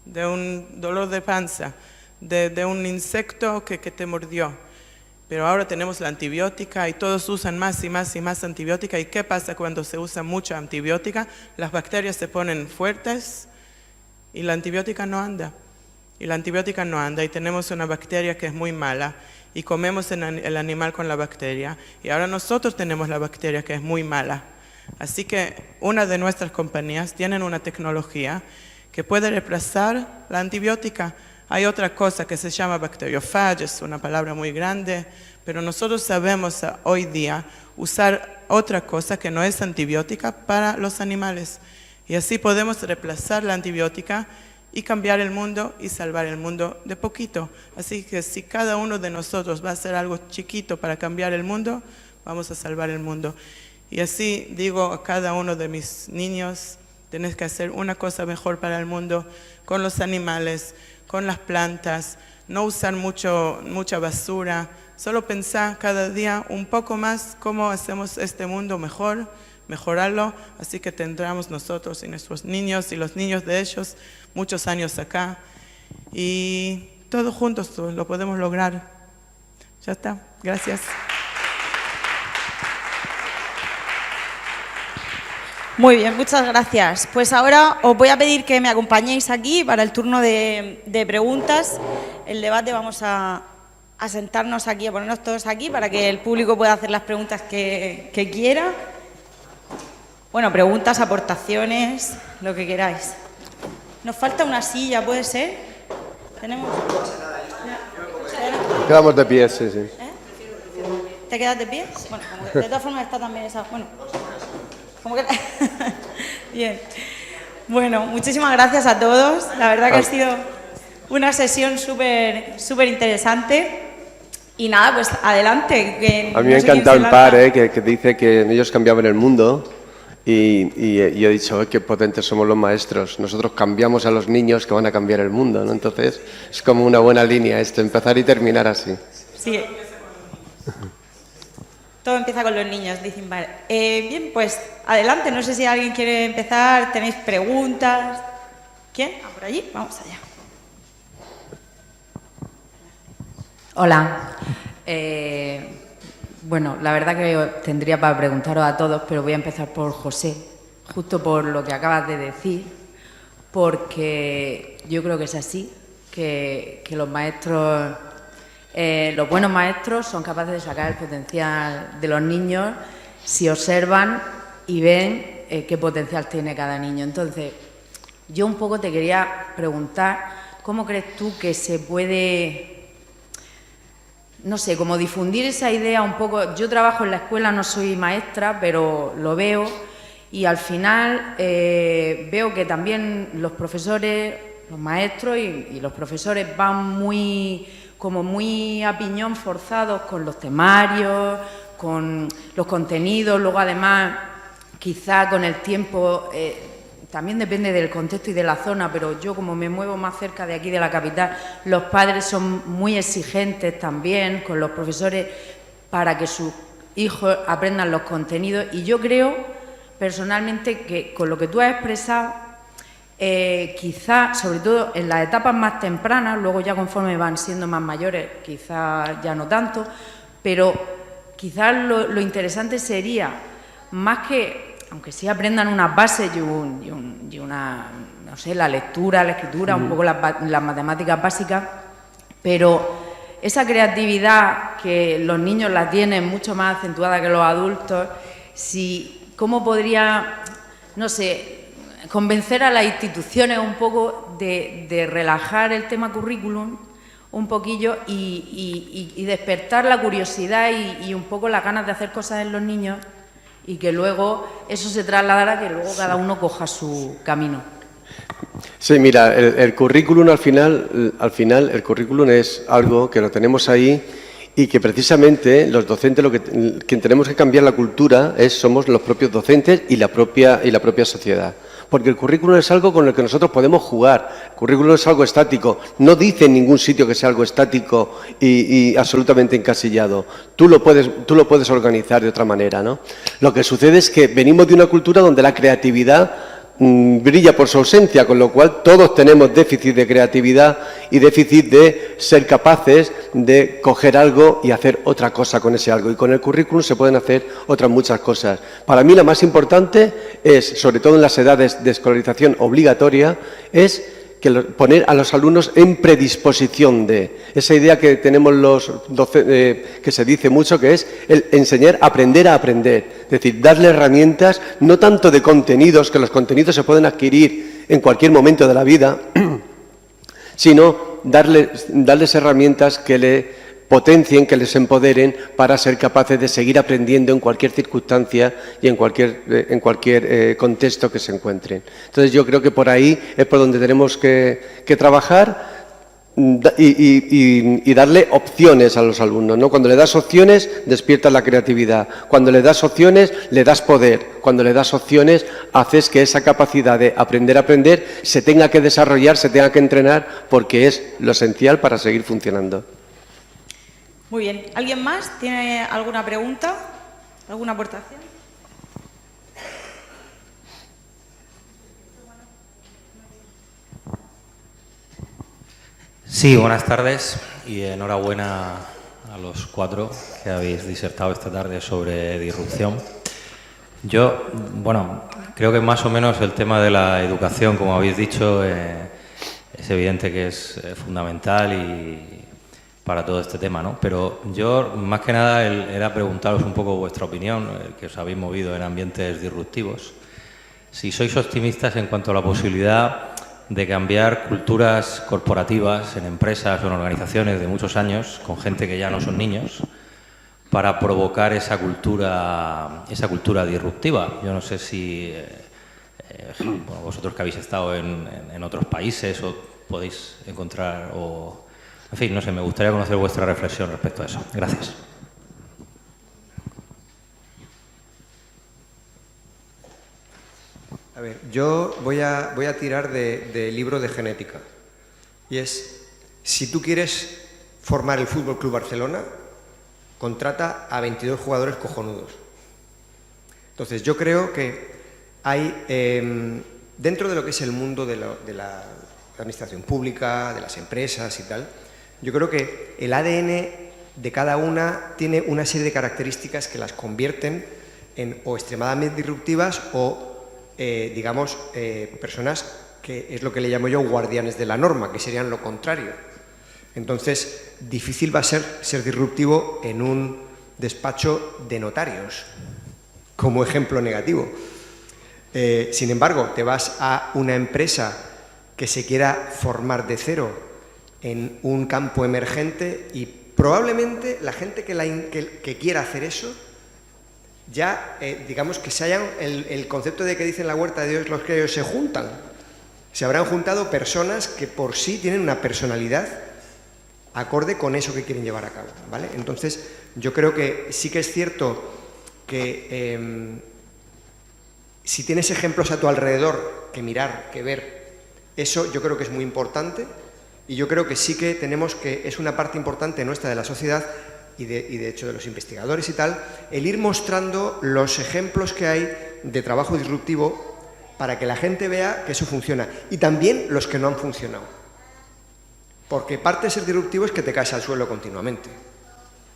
E: de un dolor de panza, de un insecto que te mordió. Pero ahora tenemos la antibiótica y todos usan más y más y más antibiótica. ¿Y qué pasa cuando se usa mucha antibiótica? Las bacterias se ponen fuertes y la antibiótica no anda. Y tenemos una bacteria que es muy mala y comemos el animal con la bacteria. Y ahora nosotros tenemos la bacteria que es muy mala. Así que una de nuestras compañías tiene una tecnología que puede reemplazar la antibiótica. Hay otra cosa que se llama bacteriofage, es una palabra muy grande, pero nosotros sabemos hoy día usar otra cosa que no es antibiótica para los animales. Y así podemos reemplazar la antibiótica y cambiar el mundo y salvar el mundo de poquito. Así que si cada uno de nosotros va a hacer algo chiquito para cambiar el mundo, vamos a salvar el mundo. Y así digo a cada uno de mis niños, tenés que hacer una cosa mejor para el mundo con los animales, con las plantas, no usar mucha basura, solo pensar cada día un poco más cómo hacemos este mundo mejor, mejorarlo, así que tendremos nosotros y nuestros niños y los niños de ellos muchos años acá y todos juntos lo podemos lograr. Ya está, gracias.
A: Muy bien, muchas gracias. Pues ahora os voy a pedir que me acompañéis aquí para el turno de preguntas. El debate vamos a sentarnos aquí, a ponernos todos aquí para que el público pueda hacer las preguntas que quiera. Bueno, preguntas, aportaciones, lo que queráis. Nos falta una silla, ¿puede ser? ¿Tenemos?
B: Quedamos de pie, sí.
A: ¿Eh? ¿Te quedas de pie? Bueno, como que de todas formas está también esa... Bueno, como que... Bien. Bueno, muchísimas gracias a todos. La verdad que ha sido una sesión súper interesante. Y nada, pues adelante. Que
B: a mí me ha encantado el par, que dice que ellos cambiaban el mundo. Y yo he dicho, qué potentes somos los maestros. Nosotros cambiamos a los niños que van a cambiar el mundo, ¿no? Entonces, es como una buena línea esto, empezar y terminar así.
A: Sí. Todo empieza con los niños, dicen, vale. Bien, pues adelante, no sé si alguien quiere empezar, tenéis preguntas. ¿Quién? Ah, por allí, vamos allá.
F: Hola. Bueno, la verdad que tendría para preguntaros a todos, pero voy a empezar por José, justo por lo que acabas de decir, porque yo creo que es así, que los maestros... los buenos maestros son capaces de sacar el potencial de los niños si observan y ven qué potencial tiene cada niño. Entonces, yo un poco te quería preguntar, ¿cómo crees tú que se puede no sé, como difundir esa idea un poco. Yo trabajo en la escuela, no soy maestra, pero lo veo y al final veo que también los profesores, los maestros y los profesores van muy a piñón forzados con los temarios, con los contenidos, luego además quizá con el tiempo, también depende del contexto y de la zona, pero yo como me muevo más cerca de aquí de la capital, los padres son muy exigentes también con los profesores para que sus hijos aprendan los contenidos y yo creo personalmente que con lo que tú has expresado, quizá, sobre todo en las etapas más tempranas, luego ya conforme van siendo más mayores, quizá ya no tanto, pero quizás lo interesante sería, más que, aunque sí aprendan unas bases y una, no sé, la lectura, la escritura, un poco las matemáticas básicas, pero esa creatividad que los niños la tienen mucho más acentuada que los adultos, ¿cómo podría, no sé, convencer a las instituciones un poco de relajar el tema currículum un poquillo y despertar la curiosidad y un poco las ganas de hacer cosas en los niños y que luego eso se trasladara, que luego cada uno coja su camino?
B: Sí, mira, el currículum al final el currículum es algo que lo tenemos ahí y que precisamente los docentes quien tenemos que cambiar la cultura somos los propios docentes y la propia sociedad. Porque el currículum es algo con el que nosotros podemos jugar. El currículum es algo estático. No dice en ningún sitio que sea algo estático y absolutamente encasillado. Tú lo puedes organizar de otra manera, ¿no? Lo que sucede es que venimos de una cultura donde la creatividad brilla por su ausencia, con lo cual todos tenemos déficit de creatividad y déficit de ser capaces de coger algo y hacer otra cosa con ese algo. Y con el currículum se pueden hacer otras muchas cosas. Para mí la más importante es, sobre todo en las edades de escolarización obligatoria, es poner a los alumnos en predisposición de esa idea que tenemos los docentes, que se dice mucho, que es el enseñar a aprender. Es decir, darle herramientas, no tanto de contenidos, que los contenidos se pueden adquirir en cualquier momento de la vida, sino darles herramientas que le potencien, que les empoderen para ser capaces de seguir aprendiendo en cualquier circunstancia y en cualquier contexto que se encuentren. Entonces yo creo que por ahí es por donde tenemos que trabajar y darle opciones a los alumnos, ¿no? Cuando le das opciones, despiertas la creatividad. Cuando le das opciones, le das poder. Cuando le das opciones, haces que esa capacidad de aprender a aprender se tenga que desarrollar, se tenga que entrenar, porque es lo esencial para seguir funcionando.
A: Muy bien. ¿Alguien más tiene alguna pregunta? ¿Alguna aportación?
G: Sí, buenas tardes y enhorabuena a los 4 que habéis disertado esta tarde sobre disrupción. Yo, creo que más o menos el tema de la educación, como habéis dicho, es evidente que es fundamental y para todo este tema, ¿no? Pero yo, más que nada, era preguntaros un poco vuestra opinión, que os habéis movido en ambientes disruptivos. Si sois optimistas en cuanto a la posibilidad de cambiar culturas corporativas en empresas o en organizaciones de muchos años, con gente que ya no son niños, para provocar esa cultura disruptiva. Yo no sé si vosotros que habéis estado en otros países o podéis encontrar en fin, no sé, me gustaría conocer vuestra reflexión respecto a eso. Gracias.
D: A ver, yo voy a tirar del libro de genética. Y es, si tú quieres formar el Fútbol Club Barcelona, contrata a 22 jugadores cojonudos. Entonces, yo creo que hay, dentro de lo que es el mundo de la administración pública, de las empresas y tal, yo creo que el ADN de cada una tiene una serie de características que las convierten en o extremadamente disruptivas o digamos, personas que es lo que le llamo yo guardianes de la norma, que serían lo contrario. Entonces, difícil va a ser disruptivo en un despacho de notarios, como ejemplo negativo. Sin embargo, te vas a una empresa que se quiera formar de cero en un campo emergente y probablemente la gente que quiera hacer eso, ya, digamos, que se hayan, el concepto de que dice en la huerta de Dios, los que se juntan. Se habrán juntado personas que por sí tienen una personalidad acorde con eso que quieren llevar a cabo, ¿vale? Entonces, yo creo que sí que es cierto que si tienes ejemplos a tu alrededor que mirar, que ver, eso yo creo que es muy importante, y yo creo que sí que tenemos que, es una parte importante nuestra de la sociedad y de hecho de los investigadores y tal, el ir mostrando los ejemplos que hay de trabajo disruptivo para que la gente vea que eso funciona, y también los que no han funcionado. Porque parte de ser disruptivo es que te caes al suelo continuamente,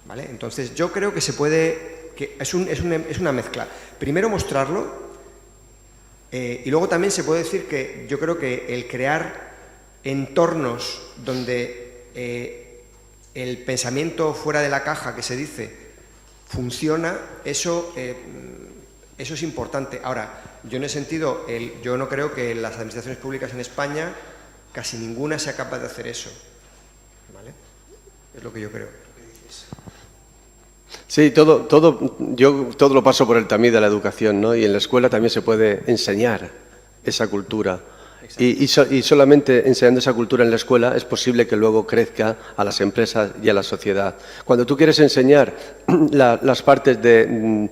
D: ¿vale? Entonces yo creo que se puede, que es una mezcla. Primero mostrarlo, y luego también se puede decir que yo creo que el crear entornos donde el pensamiento fuera de la caja, que se dice, funciona, eso es importante. Ahora, yo en ese sentido, yo no creo que las administraciones públicas en España, casi ninguna sea capaz de hacer eso, ¿vale? Es lo que yo creo.
B: Sí, yo todo lo paso por el tamiz de la educación, ¿no? Y en la escuela también se puede enseñar esa cultura. Y solamente enseñando esa cultura en la escuela es posible que luego crezca a las empresas y a la sociedad. Cuando tú quieres enseñar las partes de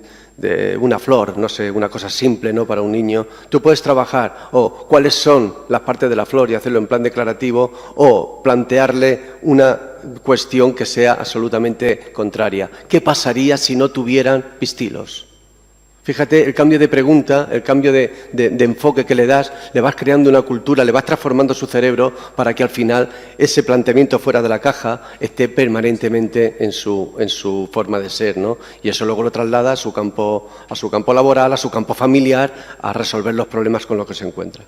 B: una flor, no sé, una cosa simple, ¿no?, para un niño, tú puedes trabajar cuáles son las partes de la flor y hacerlo en plan declarativo, o plantearle una cuestión que sea absolutamente contraria. ¿Qué pasaría si no tuvieran pistilos? Fíjate, el cambio de pregunta, el cambio de enfoque que le das, le vas creando una cultura, le vas transformando su cerebro para que al final ese planteamiento fuera de la caja esté permanentemente en su forma de ser, ¿no? Y eso luego lo traslada a su campo laboral, a su campo familiar, a resolver los problemas con los que se encuentra.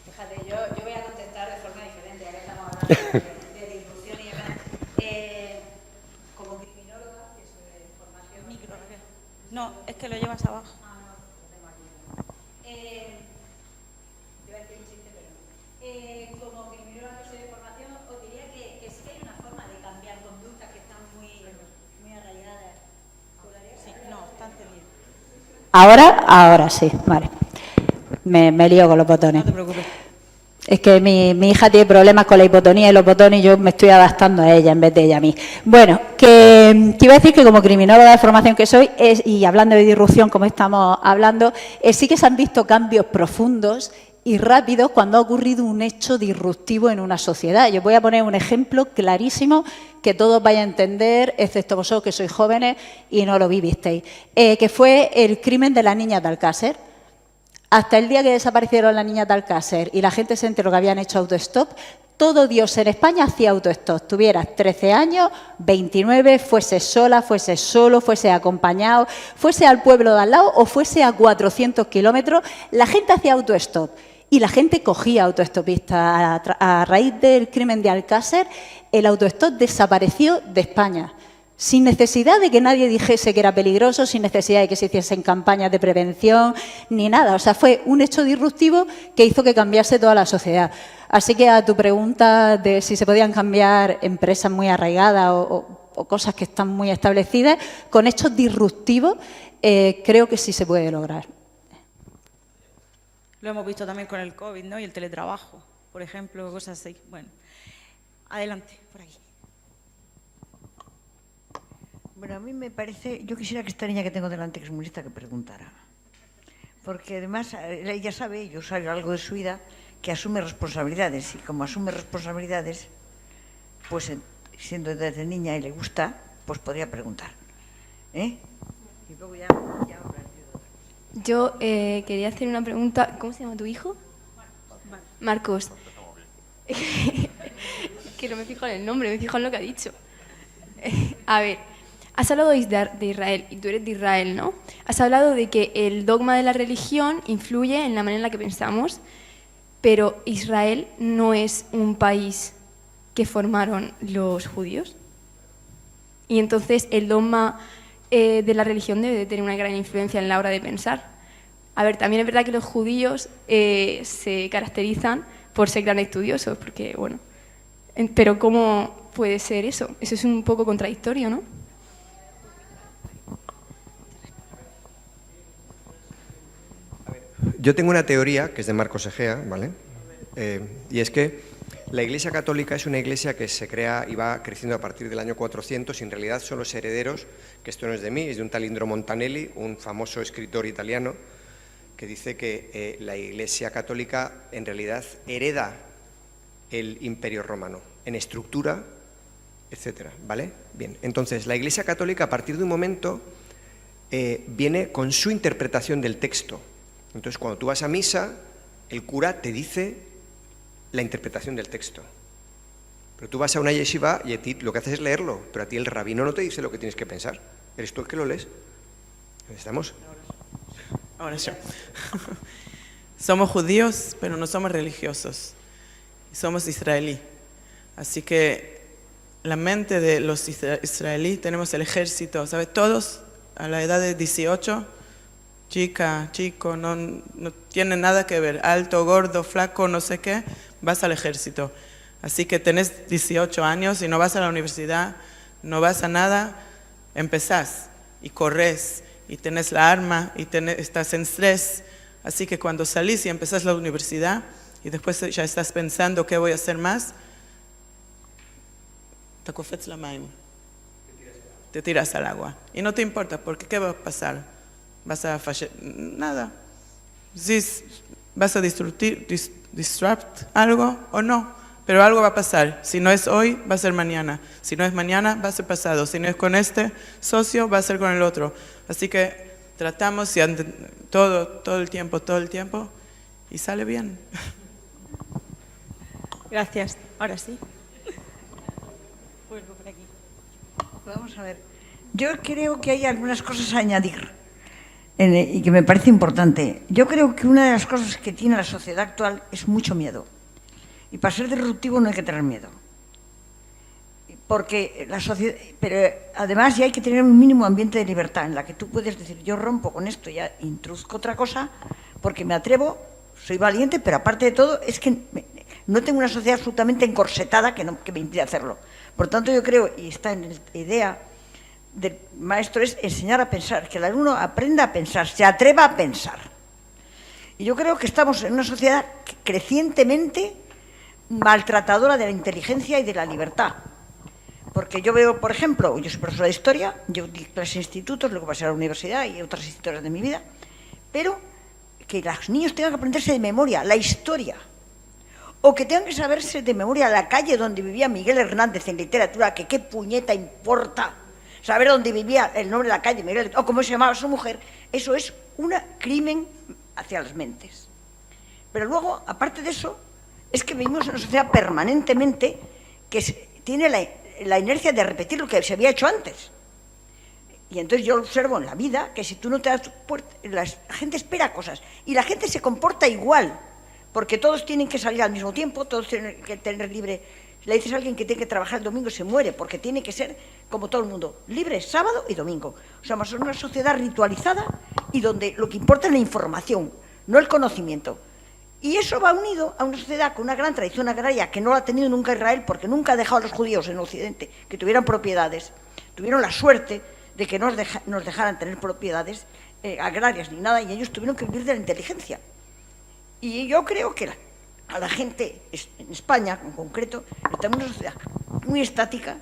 C: Fíjate, yo voy a contestar de forma diferente, ya que estamos hablando de disrupción y demás. Como criminóloga, que soy de formación micro.
A: No, es que lo llevas abajo.
C: Como criminóloga que soy de formación, os diría que sí que hay una forma de cambiar conductas que están muy arraigadas.
A: Sí, no, está encendido.
C: Ahora sí, vale. Me lío con los botones.
A: No te preocupes.
C: Es que mi hija tiene problemas con la hipotonía y los botones, y yo me estoy adaptando a ella en vez de ella a mí. Bueno, que iba a decir que como criminóloga de formación que soy, y hablando de disrupción como estamos hablando, sí que se han visto cambios profundos y rápidos cuando ha ocurrido un hecho disruptivo en una sociedad. Yo voy a poner un ejemplo clarísimo que todos vayan a entender, excepto vosotros que sois jóvenes y no lo vivisteis, que fue el crimen de las niñas de Alcácer. Hasta el día que desaparecieron las niñas de Alcácer y la gente se enteró que habían hecho autostop, todo Dios en España hacía autostop. Tuvieras 13 años, 29, fuese sola, fuese solo, fuese acompañado, fuese al pueblo de al lado o fuese a 400 kilómetros, la gente hacía autostop. Y la gente cogía autoestopistas. A raíz del crimen de Alcácer, el autostop desapareció de España. Sin necesidad de que nadie dijese que era peligroso, sin necesidad de que se hiciesen campañas de prevención, ni nada. O sea, fue un hecho disruptivo que hizo que cambiase toda la sociedad. Así que a tu pregunta de si se podían cambiar empresas muy arraigadas o cosas que están muy establecidas, con hechos disruptivos creo que sí se puede lograr.
A: Lo hemos visto también con el COVID, ¿no? Y el teletrabajo, por ejemplo, cosas así. Bueno, adelante, por aquí.
H: Bueno, a mí me parece, yo quisiera que esta niña que tengo delante, que es muy lista, que preguntara. Porque además, ella sabe, yo sabe algo de su vida, que asume responsabilidades. Y como asume responsabilidades, pues siendo desde niña y le gusta, pues podría preguntar. Y luego ya hablaré.
I: Yo quería hacer una pregunta. ¿Cómo se llama tu hijo? Marcos. Que no me fijo en el nombre, me fijo en lo que ha dicho. A ver, has hablado de Israel, y tú eres de Israel, ¿no? Has hablado de que el dogma de la religión influye en la manera en la que pensamos, pero Israel no es un país que formaron los judíos. Y entonces el dogma de la religión debe de tener una gran influencia en la hora de pensar. A ver, también es verdad que los judíos se caracterizan por ser grandes estudiosos, porque, bueno, pero ¿cómo puede ser eso? Eso es un poco contradictorio, ¿no?
D: Yo tengo una teoría que es de Marcos Egea, ¿vale? Y es que la Iglesia Católica es una iglesia que se crea y va creciendo a partir del año 400 y en realidad son los herederos, que esto no es de mí, es de un tal Indro Montanelli, un famoso escritor italiano, que dice que la Iglesia Católica en realidad hereda el Imperio Romano en estructura, etcétera, ¿vale? Bien, entonces la Iglesia Católica a partir de un momento viene con su interpretación del texto. Entonces cuando tú vas a misa, el cura te dice la interpretación del texto. Pero tú vas a una yeshiva y a ti lo que haces es leerlo, pero a ti el rabino no te dice lo que tienes que pensar. Eres tú el que lo lees. ¿Estamos?
E: Ahora yo. Somos judíos, pero no somos religiosos. Somos israelí. Así que la mente de los israelíes, tenemos el ejército, ¿sabes? Todos a la edad de 18, chica, chico, no tienen nada que ver. Alto, gordo, flaco, no sé qué, vas al ejército. Así que tenés 18 años y no vas a la universidad, no vas a nada, empezás y corres y tenés la arma y estás en estrés. Así que cuando salís y empezás la universidad y después ya estás pensando qué voy a hacer más, te tiras al agua. Y no te importa, porque ¿qué va a pasar? ¿Vas a fallar? Nada. ¿Vas a disrupt algo o no? Pero algo va a pasar. Si no es hoy, va a ser mañana. Si no es mañana, va a ser pasado. Si no es con este socio, va a ser con el otro. Así que tratamos todo el tiempo, y sale bien.
A: Gracias. Ahora sí.
H: Vamos a ver. Yo creo que hay algunas cosas a añadir y que me parece importante. Yo creo que una de las cosas que tiene la sociedad actual es mucho miedo. Y para ser disruptivo no hay que tener miedo. Porque la sociedad, pero además ya hay que tener un mínimo ambiente de libertad en la que tú puedes decir, yo rompo con esto, ya introduzco otra cosa, porque me atrevo, soy valiente, pero aparte de todo es que no tengo una sociedad absolutamente encorsetada que me impide hacerlo. Por tanto, yo creo, y está en la idea del maestro, es enseñar a pensar, que el alumno aprenda a pensar, se atreva a pensar. Y yo creo que estamos en una sociedad crecientemente maltratadora de la inteligencia y de la libertad. Porque yo veo, por ejemplo, yo soy profesora de historia, yo di clases en institutos, luego pasé a la universidad y otras historias de mi vida, pero que los niños tengan que aprenderse de memoria la historia, o que tengan que saberse de memoria la calle donde vivía Miguel Hernández en literatura, que qué puñeta importa saber dónde vivía el nombre de la calle, Miguel, o cómo se llamaba su mujer. Eso es un crimen hacia las mentes. Pero luego, aparte de eso, es que vivimos en una sociedad permanentemente que tiene la inercia de repetir lo que se había hecho antes. Y entonces yo observo en la vida que si tú no te das la gente espera cosas y la gente se comporta igual, porque todos tienen que salir al mismo tiempo, todos tienen que tener libre. Le dices a alguien que tiene que trabajar el domingo y se muere, porque tiene que ser como todo el mundo, libre sábado y domingo. O sea, somos una sociedad ritualizada y donde lo que importa es la información, no el conocimiento. Y eso va unido a una sociedad con una gran tradición agraria que no la ha tenido nunca Israel, porque nunca ha dejado a los judíos en Occidente que tuvieran propiedades. Tuvieron la suerte de que nos dejaran tener propiedades agrarias ni nada, y ellos tuvieron que vivir de la inteligencia. Y yo creo que a la gente en España, en concreto, estamos en una sociedad muy estática,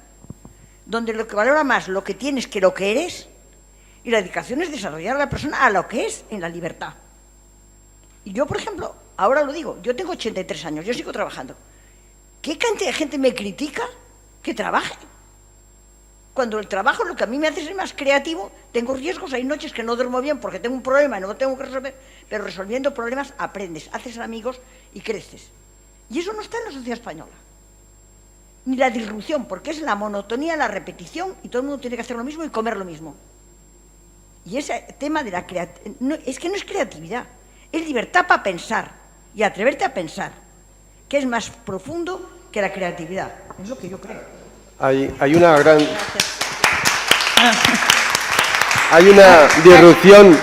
H: donde lo que valora más lo que tienes que lo que eres, y la dedicación es desarrollar a la persona a lo que es en la libertad. Y yo, por ejemplo, ahora lo digo, yo tengo 83 años, yo sigo trabajando. ¿Qué cantidad de gente me critica que trabaje? Cuando el trabajo lo que a mí me hace ser más creativo, tengo riesgos, hay noches que no duermo bien porque tengo un problema y no lo tengo que resolver, pero resolviendo problemas aprendes, haces amigos y creces. Y eso no está en la sociedad española. Ni la disrupción, porque es la monotonía, la repetición, y todo el mundo tiene que hacer lo mismo y comer lo mismo. Y ese tema de la creatividad, es que no es creatividad, es libertad para pensar y atreverte a pensar, que es más profundo que la creatividad. Es lo que yo creo.
B: Hay una gran... Hay una disrupción...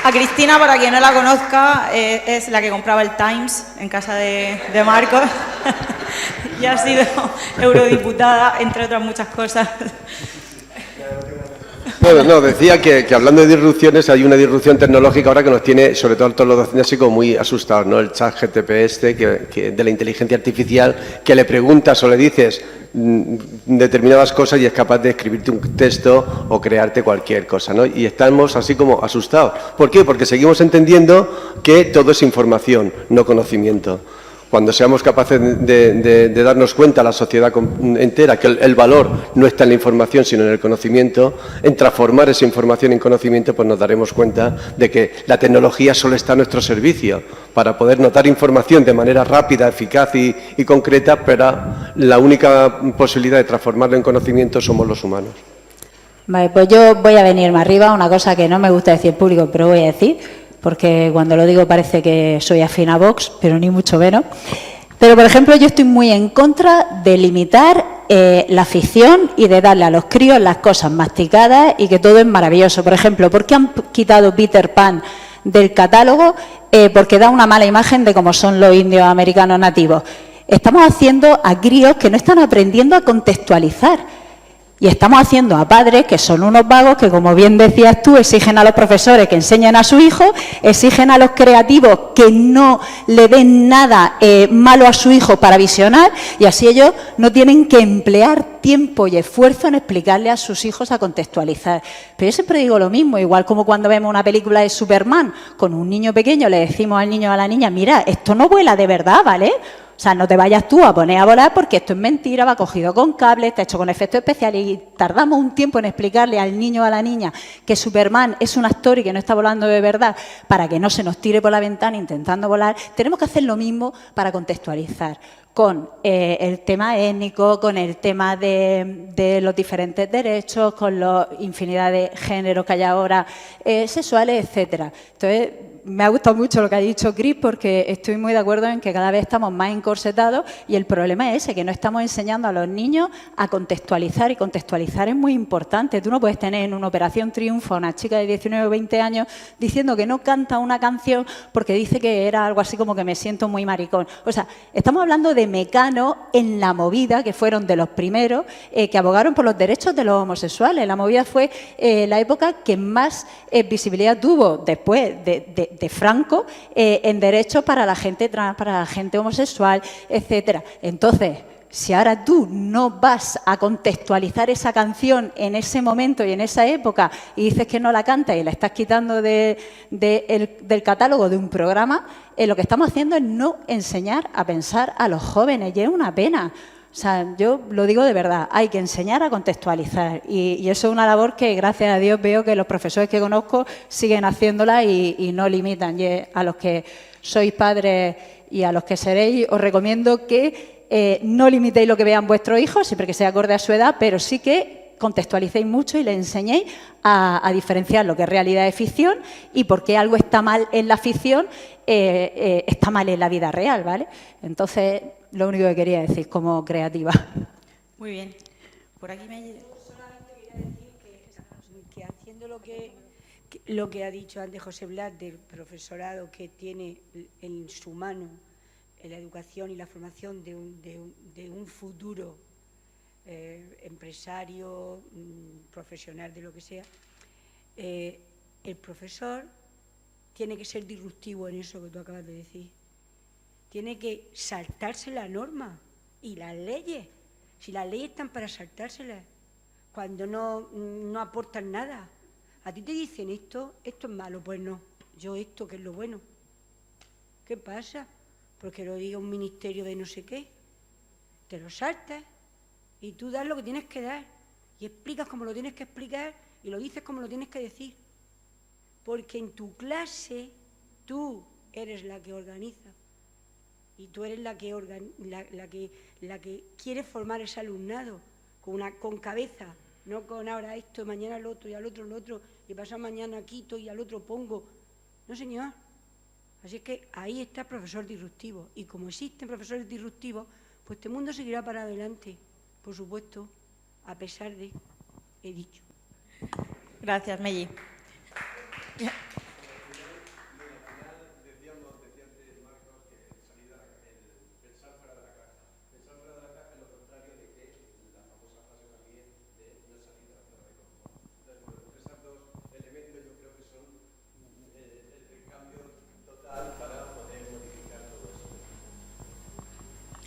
A: A Cristina, para quien no la conozca, es la que compraba el Times en casa de Marcos. ya ha sido eurodiputada, entre otras muchas cosas.
B: Bueno, no, decía que hablando de disrupciones, hay una disrupción tecnológica ahora que nos tiene, sobre todo a todos los docentes, así como muy asustados, ¿no? El chat GTP de la inteligencia artificial, que le preguntas o le dices determinadas cosas y es capaz de escribirte un texto o crearte cualquier cosa, ¿no? Y estamos así como asustados. ¿Por qué? Porque seguimos entendiendo que todo es información, no conocimiento. Cuando seamos capaces de darnos cuenta a la sociedad entera que el valor no está en la información sino en el conocimiento, en transformar esa información en conocimiento, pues nos daremos cuenta de que la tecnología solo está a nuestro servicio para poder notar información de manera rápida, eficaz y concreta, pero la única posibilidad de transformarlo en conocimiento somos los humanos.
C: Vale, pues yo voy a venirme arriba, una cosa que no me gusta decir en público, pero voy a decir, porque cuando lo digo parece que soy afín a Vox, pero ni mucho menos. Pero, por ejemplo, yo estoy muy en contra de limitar la ficción y de darle a los críos las cosas masticadas y que todo es maravilloso. Por ejemplo, ¿por qué han quitado Peter Pan del catálogo? Porque da una mala imagen de cómo son los indios americanos nativos. Estamos haciendo a críos que no están aprendiendo a contextualizar. Y estamos haciendo a padres que son unos vagos que, como bien decías tú, exigen a los profesores que enseñen a su hijo, exigen a los creativos que no le den nada malo a su hijo para visionar, y así ellos no tienen que emplear tiempo y esfuerzo en explicarle a sus hijos a contextualizar. Pero yo siempre digo lo mismo, igual como cuando vemos una película de Superman con un niño pequeño, le decimos al niño o a la niña, mira, esto no vuela de verdad, ¿vale? O sea, no te vayas tú a poner a volar porque esto es mentira, va cogido con cables, está hecho con efectos especiales, y tardamos un tiempo en explicarle al niño o a la niña que Superman es un actor y que no está volando de verdad para que no se nos tire por la ventana intentando volar. Tenemos que hacer lo mismo para contextualizar con el tema étnico, con el tema de los diferentes derechos, con la infinidad de géneros que hay ahora, sexuales, etcétera. Entonces, me ha gustado mucho lo que ha dicho Cris, porque estoy muy de acuerdo en que cada vez estamos más encorsetados y el problema es ese, que no estamos enseñando a los niños a contextualizar, y contextualizar es muy importante. Tú no puedes tener en una Operación Triunfo a una chica de 19 o 20 años diciendo que no canta una canción porque dice que era algo así como que me siento muy maricón. O sea, estamos hablando de Mecano en La Movida, que fueron de los primeros que abogaron por los derechos de los homosexuales. La Movida fue la época que más visibilidad tuvo después de Franco en derechos para la gente trans, para la gente homosexual, etcétera. Entonces, si ahora tú no vas a contextualizar esa canción en ese momento y en esa época y dices que no la cantas y la estás quitando del catálogo de un programa, lo que estamos haciendo es no enseñar a pensar a los jóvenes, y es una pena. O sea, yo lo digo de verdad, hay que enseñar a contextualizar, y eso es una labor que, gracias a Dios, veo que los profesores que conozco siguen haciéndola y no limitan. Y a los que sois padres y a los que seréis, os recomiendo que no limitéis lo que vean vuestros hijos, siempre que sea acorde a su edad, pero sí que contextualicéis mucho y le enseñéis a diferenciar lo que es realidad de ficción y por qué algo está mal en la ficción, está mal en la vida real, ¿vale? Entonces, lo único que quería decir como creativa.
A: Muy bien. Por aquí me...
J: Solamente quería decir que haciendo lo que ha dicho antes José Blas del profesorado que tiene en su mano la educación y la formación de un futuro empresario, profesional, de lo que sea, el profesor tiene que ser disruptivo en eso que tú acabas de decir. Tiene que saltarse la norma y las leyes. Si las leyes están para saltárselas, cuando no aportan nada. A ti te dicen esto es malo, pues no. Yo esto, que es lo bueno. ¿Qué pasa? Porque lo diga un ministerio de no sé qué. Te lo saltas y tú das lo que tienes que dar y explicas como lo tienes que explicar y lo dices como lo tienes que decir. Porque en tu clase tú eres la que organiza. Y tú eres la que quiere formar ese alumnado con cabeza, no con ahora esto, mañana lo otro, y al otro lo otro, y pasado mañana quito y al otro pongo. No, señor. Así es que ahí está el profesor disruptivo. Y como existen profesores disruptivos, pues este mundo seguirá para adelante, por supuesto, a pesar de, he dicho.
A: Gracias, Melli.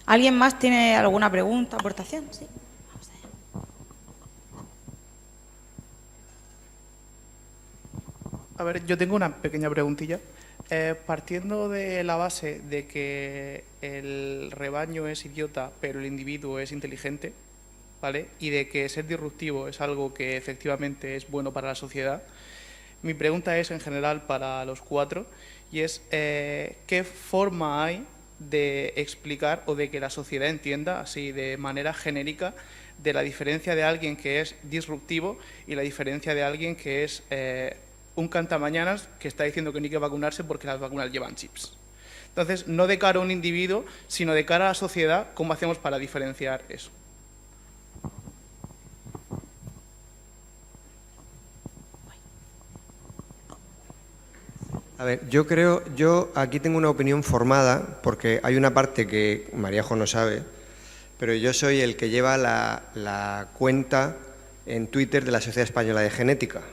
A: ¿Alguien más tiene alguna pregunta, aportación? Sí. Vamos allá.
K: A ver, yo tengo una pequeña preguntilla. Partiendo de la base de que el rebaño es idiota, pero el individuo es inteligente, ¿vale? Y de que ser disruptivo es algo que efectivamente es bueno para la sociedad, mi pregunta es en general para los cuatro, y es ¿qué forma hay de explicar o de que la sociedad entienda, así de manera genérica, de la diferencia de alguien que es disruptivo y la diferencia de alguien que es un cantamañanas que está diciendo que no hay que vacunarse porque las vacunas llevan chips? Entonces, no de cara a un individuo, sino de cara a la sociedad, ¿cómo hacemos para diferenciar eso?
D: A ver, yo aquí tengo una opinión formada, porque hay una parte que Maríajo no sabe, pero yo soy el que lleva la cuenta en Twitter de la Sociedad Española de Genética,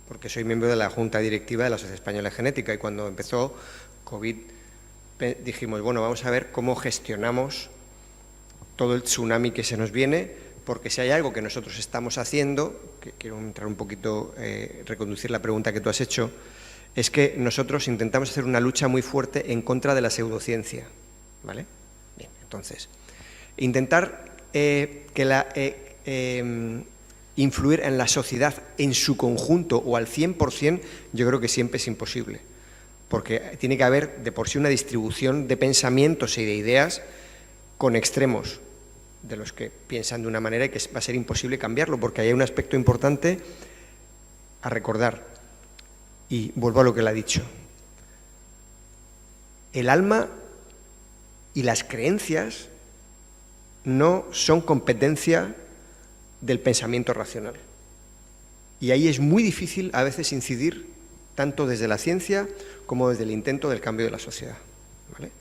D: porque soy miembro de la Junta Directiva de la Sociedad Española de Genética, y cuando empezó COVID dijimos, bueno, vamos a ver cómo gestionamos todo el tsunami que se nos viene, porque si hay algo que nosotros estamos haciendo, que quiero entrar un poquito, reconducir la pregunta que tú has hecho, es que nosotros intentamos hacer una lucha muy fuerte en contra de la pseudociencia, ¿vale? Bien, entonces, intentar influir en la sociedad en su conjunto o al 100%, yo creo que siempre es imposible, porque tiene que haber de por sí una distribución de pensamientos y de ideas con extremos de los que piensan de una manera y que va a ser imposible cambiarlo, porque hay un aspecto importante a recordar. Y vuelvo a lo que él ha dicho. El alma y las creencias no son competencia del pensamiento racional. Y ahí es muy difícil a veces incidir tanto desde la ciencia como desde el intento del cambio de la sociedad, ¿vale?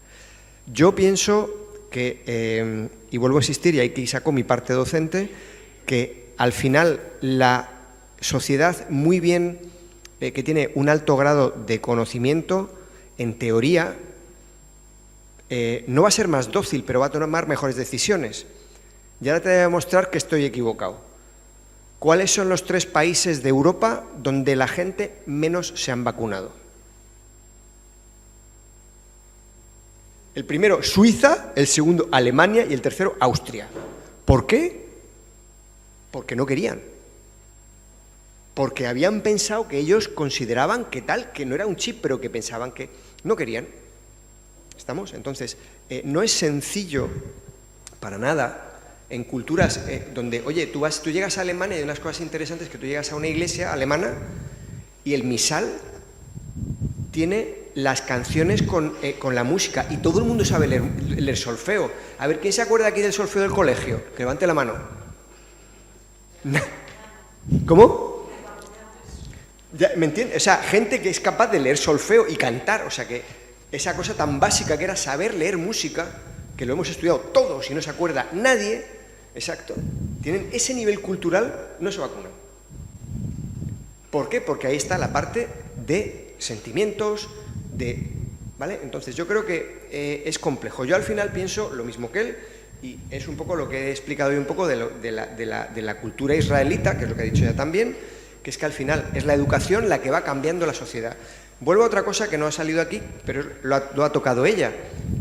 D: Yo pienso que, y vuelvo a insistir, y aquí saco mi parte docente, que al final la sociedad muy bien que tiene un alto grado de conocimiento, en teoría, no va a ser más dócil, pero va a tomar mejores decisiones. Y ahora te voy a demostrar que estoy equivocado. ¿Cuáles son los 3 países de Europa donde la gente menos se han vacunado? El primero, Suiza, el segundo, Alemania y el tercero, Austria. ¿Por qué? Porque no querían. Porque habían pensado que ellos consideraban que tal, que no era un chip, pero que pensaban que no querían. ¿Estamos? Entonces, no es sencillo para nada en culturas donde, oye, tú llegas a Alemania y hay unas cosas interesantes, que tú llegas a una iglesia alemana y el misal tiene las canciones con la música y todo el mundo sabe leer solfeo. A ver, ¿quién se acuerda aquí del solfeo del colegio? Que levante la mano. ¿Cómo? Ya, ¿me entiendes? O sea, gente que es capaz de leer solfeo y cantar, o sea que esa cosa tan básica que era saber leer música, que lo hemos estudiado todos y no se acuerda nadie, exacto, tienen ese nivel cultural, no se vacunan. ¿Por qué? Porque ahí está la parte de sentimientos, ¿vale? Entonces yo creo que es complejo. Yo al final pienso lo mismo que él, y es un poco lo que he explicado hoy un poco de la cultura israelita, que es lo que ha dicho ya también, que es que al final es la educación la que va cambiando la sociedad. Vuelvo a otra cosa que no ha salido aquí, pero lo ha tocado ella.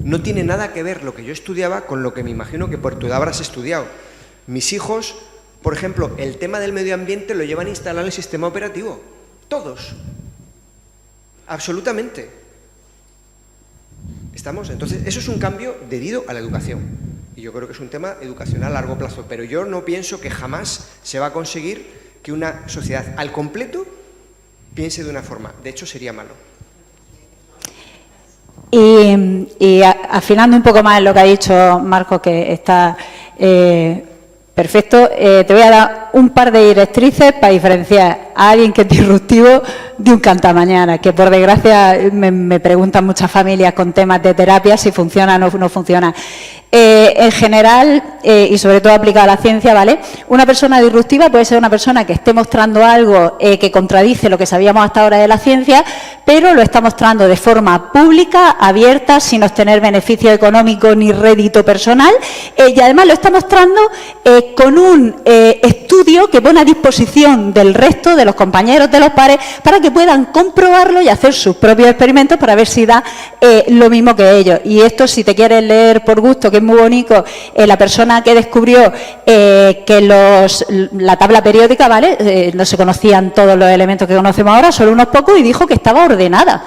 D: No tiene nada que ver lo que yo estudiaba con lo que me imagino que por tu edad habrás estudiado. Mis hijos, por ejemplo, el tema del medio ambiente lo llevan instalado en el sistema operativo. Todos. Absolutamente. ¿Estamos? Entonces, eso es un cambio debido a la educación. Y yo creo que es un tema educacional a largo plazo. Pero yo no pienso que jamás se va a conseguir que una sociedad al completo piense de una forma. De hecho, sería malo.
C: Y afinando un poco más en lo que ha dicho Marcos, que está perfecto, te voy a dar un par de directrices para diferenciar a alguien que es disruptivo de un cantamañana, que por desgracia me preguntan muchas familias con temas de terapia si funciona o no funciona. En general, y sobre todo aplicado a la ciencia, ¿vale? Una persona disruptiva puede ser una persona que esté mostrando algo que contradice lo que sabíamos hasta ahora de la ciencia, pero lo está mostrando de forma pública, abierta, sin obtener beneficio económico ni rédito personal, y además lo está mostrando con un estudio que pone a disposición del resto, de los compañeros, de los pares, para que puedan comprobarlo y hacer sus propios experimentos para ver si da lo mismo que ellos. Y esto, si te quieres leer por gusto, que es muy bonito, la persona que descubrió que la tabla periódica, ¿vale? No se conocían todos los elementos que conocemos ahora, solo unos pocos, y dijo que estaba ordenada.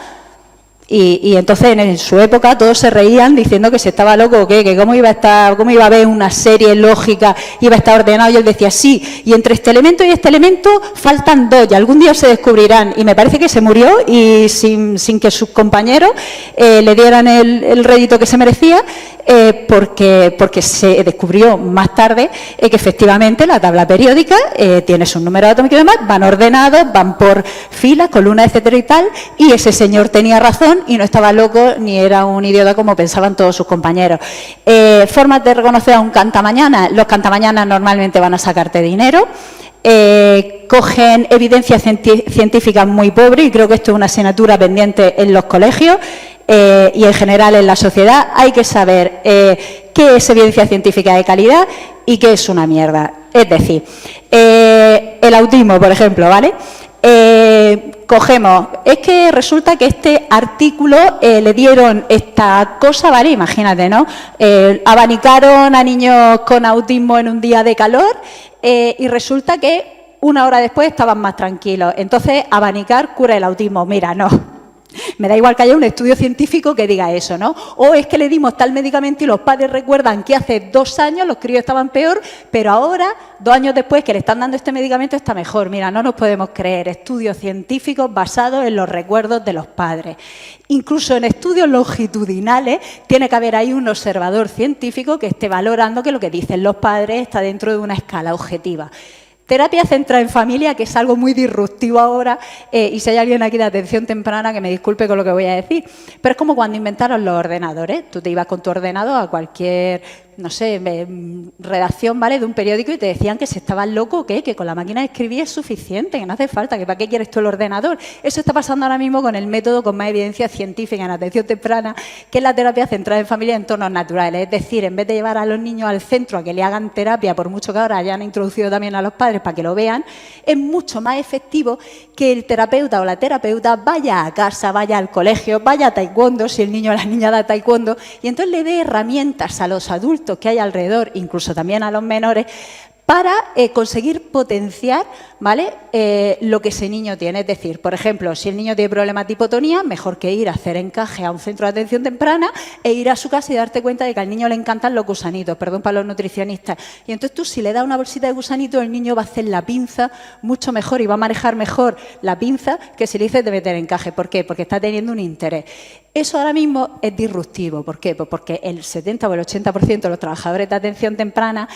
C: Y entonces en su época todos se reían diciendo que se estaba loco o qué, que cómo iba a haber una serie lógica, iba a estar ordenado, y él decía sí, y entre este elemento y este elemento faltan dos, y algún día se descubrirán, y me parece que se murió y sin que sus compañeros le dieran el rédito que se merecía, porque se descubrió más tarde que efectivamente la tabla periódica tiene sus números atómicos y demás, van ordenados, van por filas, columnas, etcétera y tal, y ese señor tenía razón y no estaba loco ni era un idiota como pensaban todos sus compañeros. Formas de reconocer a un cantamañana. Los cantamañanas normalmente van a sacarte dinero. Cogen evidencia científica muy pobre, y creo que esto es una asignatura pendiente en los colegios y en general en la sociedad. Hay que saber qué es evidencia científica de calidad y qué es una mierda. Es decir, el autismo, por ejemplo, ¿vale? Cogemos, es que resulta que este artículo le dieron esta cosa, ¿vale? Imagínate, ¿no? Abanicaron a niños con autismo en un día de calor y resulta que una hora después estaban más tranquilos. Entonces, abanicar cura el autismo. Mira, no. Me da igual que haya un estudio científico que diga eso, ¿no? O es que le dimos tal medicamento y los padres recuerdan que hace 2 años los críos estaban peor, pero ahora, 2 años después que le están dando este medicamento, está mejor. Mira, no nos podemos creer estudios científicos basados en los recuerdos de los padres. Incluso en estudios longitudinales tiene que haber ahí un observador científico que esté valorando que lo que dicen los padres está dentro de una escala objetiva. Terapia centrada en familia, que es algo muy disruptivo ahora, y si hay alguien aquí de atención temprana, que me disculpe con lo que voy a decir, pero es como cuando inventaron los ordenadores. Tú te ibas con tu ordenador a cualquier, no sé, redacción, ¿vale?, de un periódico, y te decían que si estabas loco o qué, que con la máquina de escribir es suficiente, que no hace falta, que para qué quieres tú el ordenador. Eso está pasando ahora mismo con el método con más evidencia científica en atención temprana, que es la terapia centrada en familia en entornos naturales. Es decir, en vez de llevar a los niños al centro a que le hagan terapia, por mucho que ahora hayan introducido también a los padres para que lo vean, es mucho más efectivo que el terapeuta o la terapeuta vaya a casa, vaya al colegio, vaya a taekwondo, si el niño o la niña da taekwondo, y entonces le dé herramientas a los adultos que hay alrededor, incluso también a los menores, para conseguir potenciar, ¿vale?, lo que ese niño tiene. Es decir, por ejemplo, si el niño tiene problemas de hipotonía, mejor que ir a hacer encaje a un centro de atención temprana e ir a su casa y darte cuenta de que al niño le encantan los gusanitos, perdón para los nutricionistas. Y entonces tú, si le das una bolsita de gusanitos, el niño va a hacer la pinza mucho mejor y va a manejar mejor la pinza que si le dices de meter encaje. ¿Por qué? Porque está teniendo un interés. Eso ahora mismo es disruptivo. ¿Por qué? Pues porque el 70 o el 80% de los trabajadores de atención temprana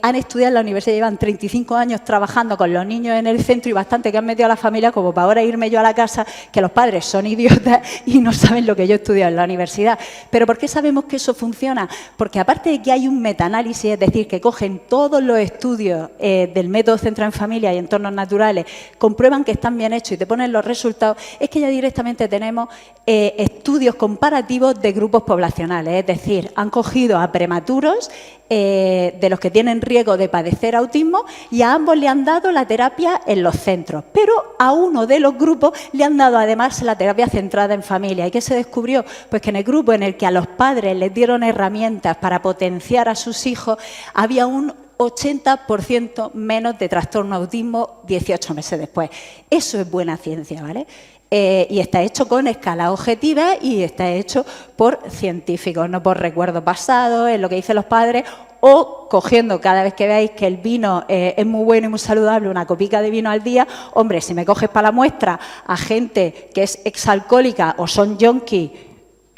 C: han estudiado en la universidad, llevan 35 años trabajando con los niños en el centro, y bastante que han metido a la familia como para ahora irme yo a la casa, que los padres son idiotas y no saben lo que yo he estudiado en la universidad. ¿Pero por qué sabemos que eso funciona? Porque aparte de que hay un metaanálisis, es decir, que cogen todos los estudios del método centrado en familia y entornos naturales, comprueban que están bien hechos y te ponen los resultados, es que ya directamente tenemos estudios comparativos de grupos poblacionales. Es decir, han cogido a prematuros de los que tienen riesgo de padecer autismo, y a ambos le han dado la terapia en los centros, pero a uno de los grupos le han dado además la terapia centrada en familia. ¿Y qué se descubrió? Pues que en el grupo en el que a los padres les dieron herramientas para potenciar a sus hijos, había un 80% menos de trastorno autismo 18 meses después. Eso es buena ciencia, ¿vale? Y está hecho con escalas objetivas y está hecho por científicos, no por recuerdos pasados, en lo que dicen los padres, o cogiendo cada vez que veáis que el vino es muy bueno y muy saludable, una copica de vino al día. Hombre, si me coges para la muestra a gente que es exalcohólica o son yonkis,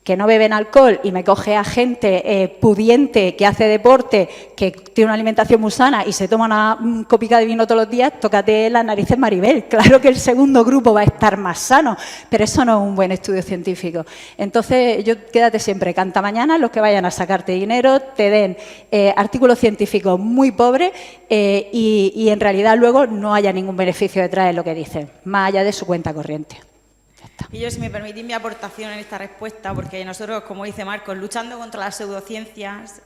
C: que no beben alcohol y me coge a gente pudiente que hace deporte, que tiene una alimentación muy sana y se toma una copica de vino todos los días, tócate las narices, Maribel. Claro que el segundo grupo va a estar más sano, pero eso no es un buen estudio científico. Entonces, quédate siempre, canta mañana, los que vayan a sacarte dinero, te den artículos científicos muy pobres y en realidad luego no haya ningún beneficio detrás de lo que dicen, más allá de su cuenta corriente.
A: Y yo, si me permitís mi aportación en esta respuesta, porque nosotros, como dice Marcos, luchando contra las pseudociencias,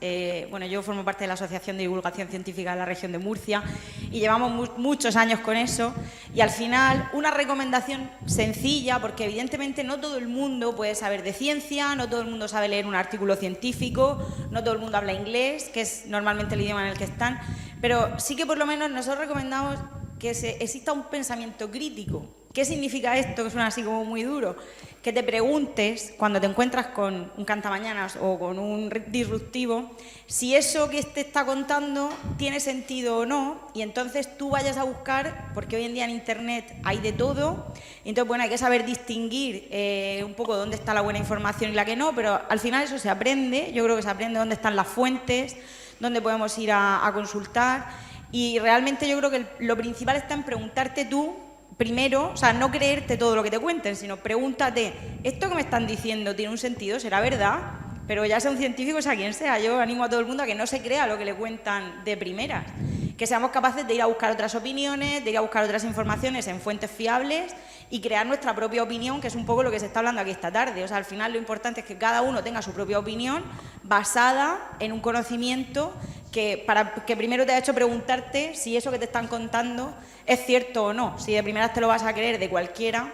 A: bueno, yo formo parte de la Asociación de Divulgación Científica de la región de Murcia y llevamos muchos años con eso y al final una recomendación sencilla, porque evidentemente no todo el mundo puede saber de ciencia, no todo el mundo sabe leer un artículo científico, no todo el mundo habla inglés, que es normalmente el idioma en el que están, pero sí que por lo menos nosotros recomendamos que exista un pensamiento crítico. ¿Qué significa esto? Que suena así como muy duro. Que te preguntes, cuando te encuentras con un cantamañanas o con un disruptivo, si eso que te está contando tiene sentido o no, y entonces tú vayas a buscar, porque hoy en día en Internet hay de todo, y entonces, bueno, hay que saber distinguir un poco dónde está la buena información y la que no, pero al final eso se aprende, yo creo que se aprende dónde están las fuentes, dónde podemos ir a consultar, y realmente yo creo que lo principal está en preguntarte tú, primero, o sea, no creerte todo lo que te cuenten, sino pregúntate, ¿esto que me están diciendo tiene un sentido? ¿Será verdad? Pero ya sea un científico, sea quien sea, yo animo a todo el mundo a que no se crea lo que le cuentan de primeras, que seamos capaces de ir a buscar otras opiniones, de ir a buscar otras informaciones en fuentes fiables y crear nuestra propia opinión, que es un poco lo que se está hablando aquí esta tarde. O sea, al final lo importante es que cada uno tenga su propia opinión basada en un conocimiento que primero te ha hecho preguntarte si eso que te están contando es cierto o no. Si de primeras te lo vas a creer de cualquiera,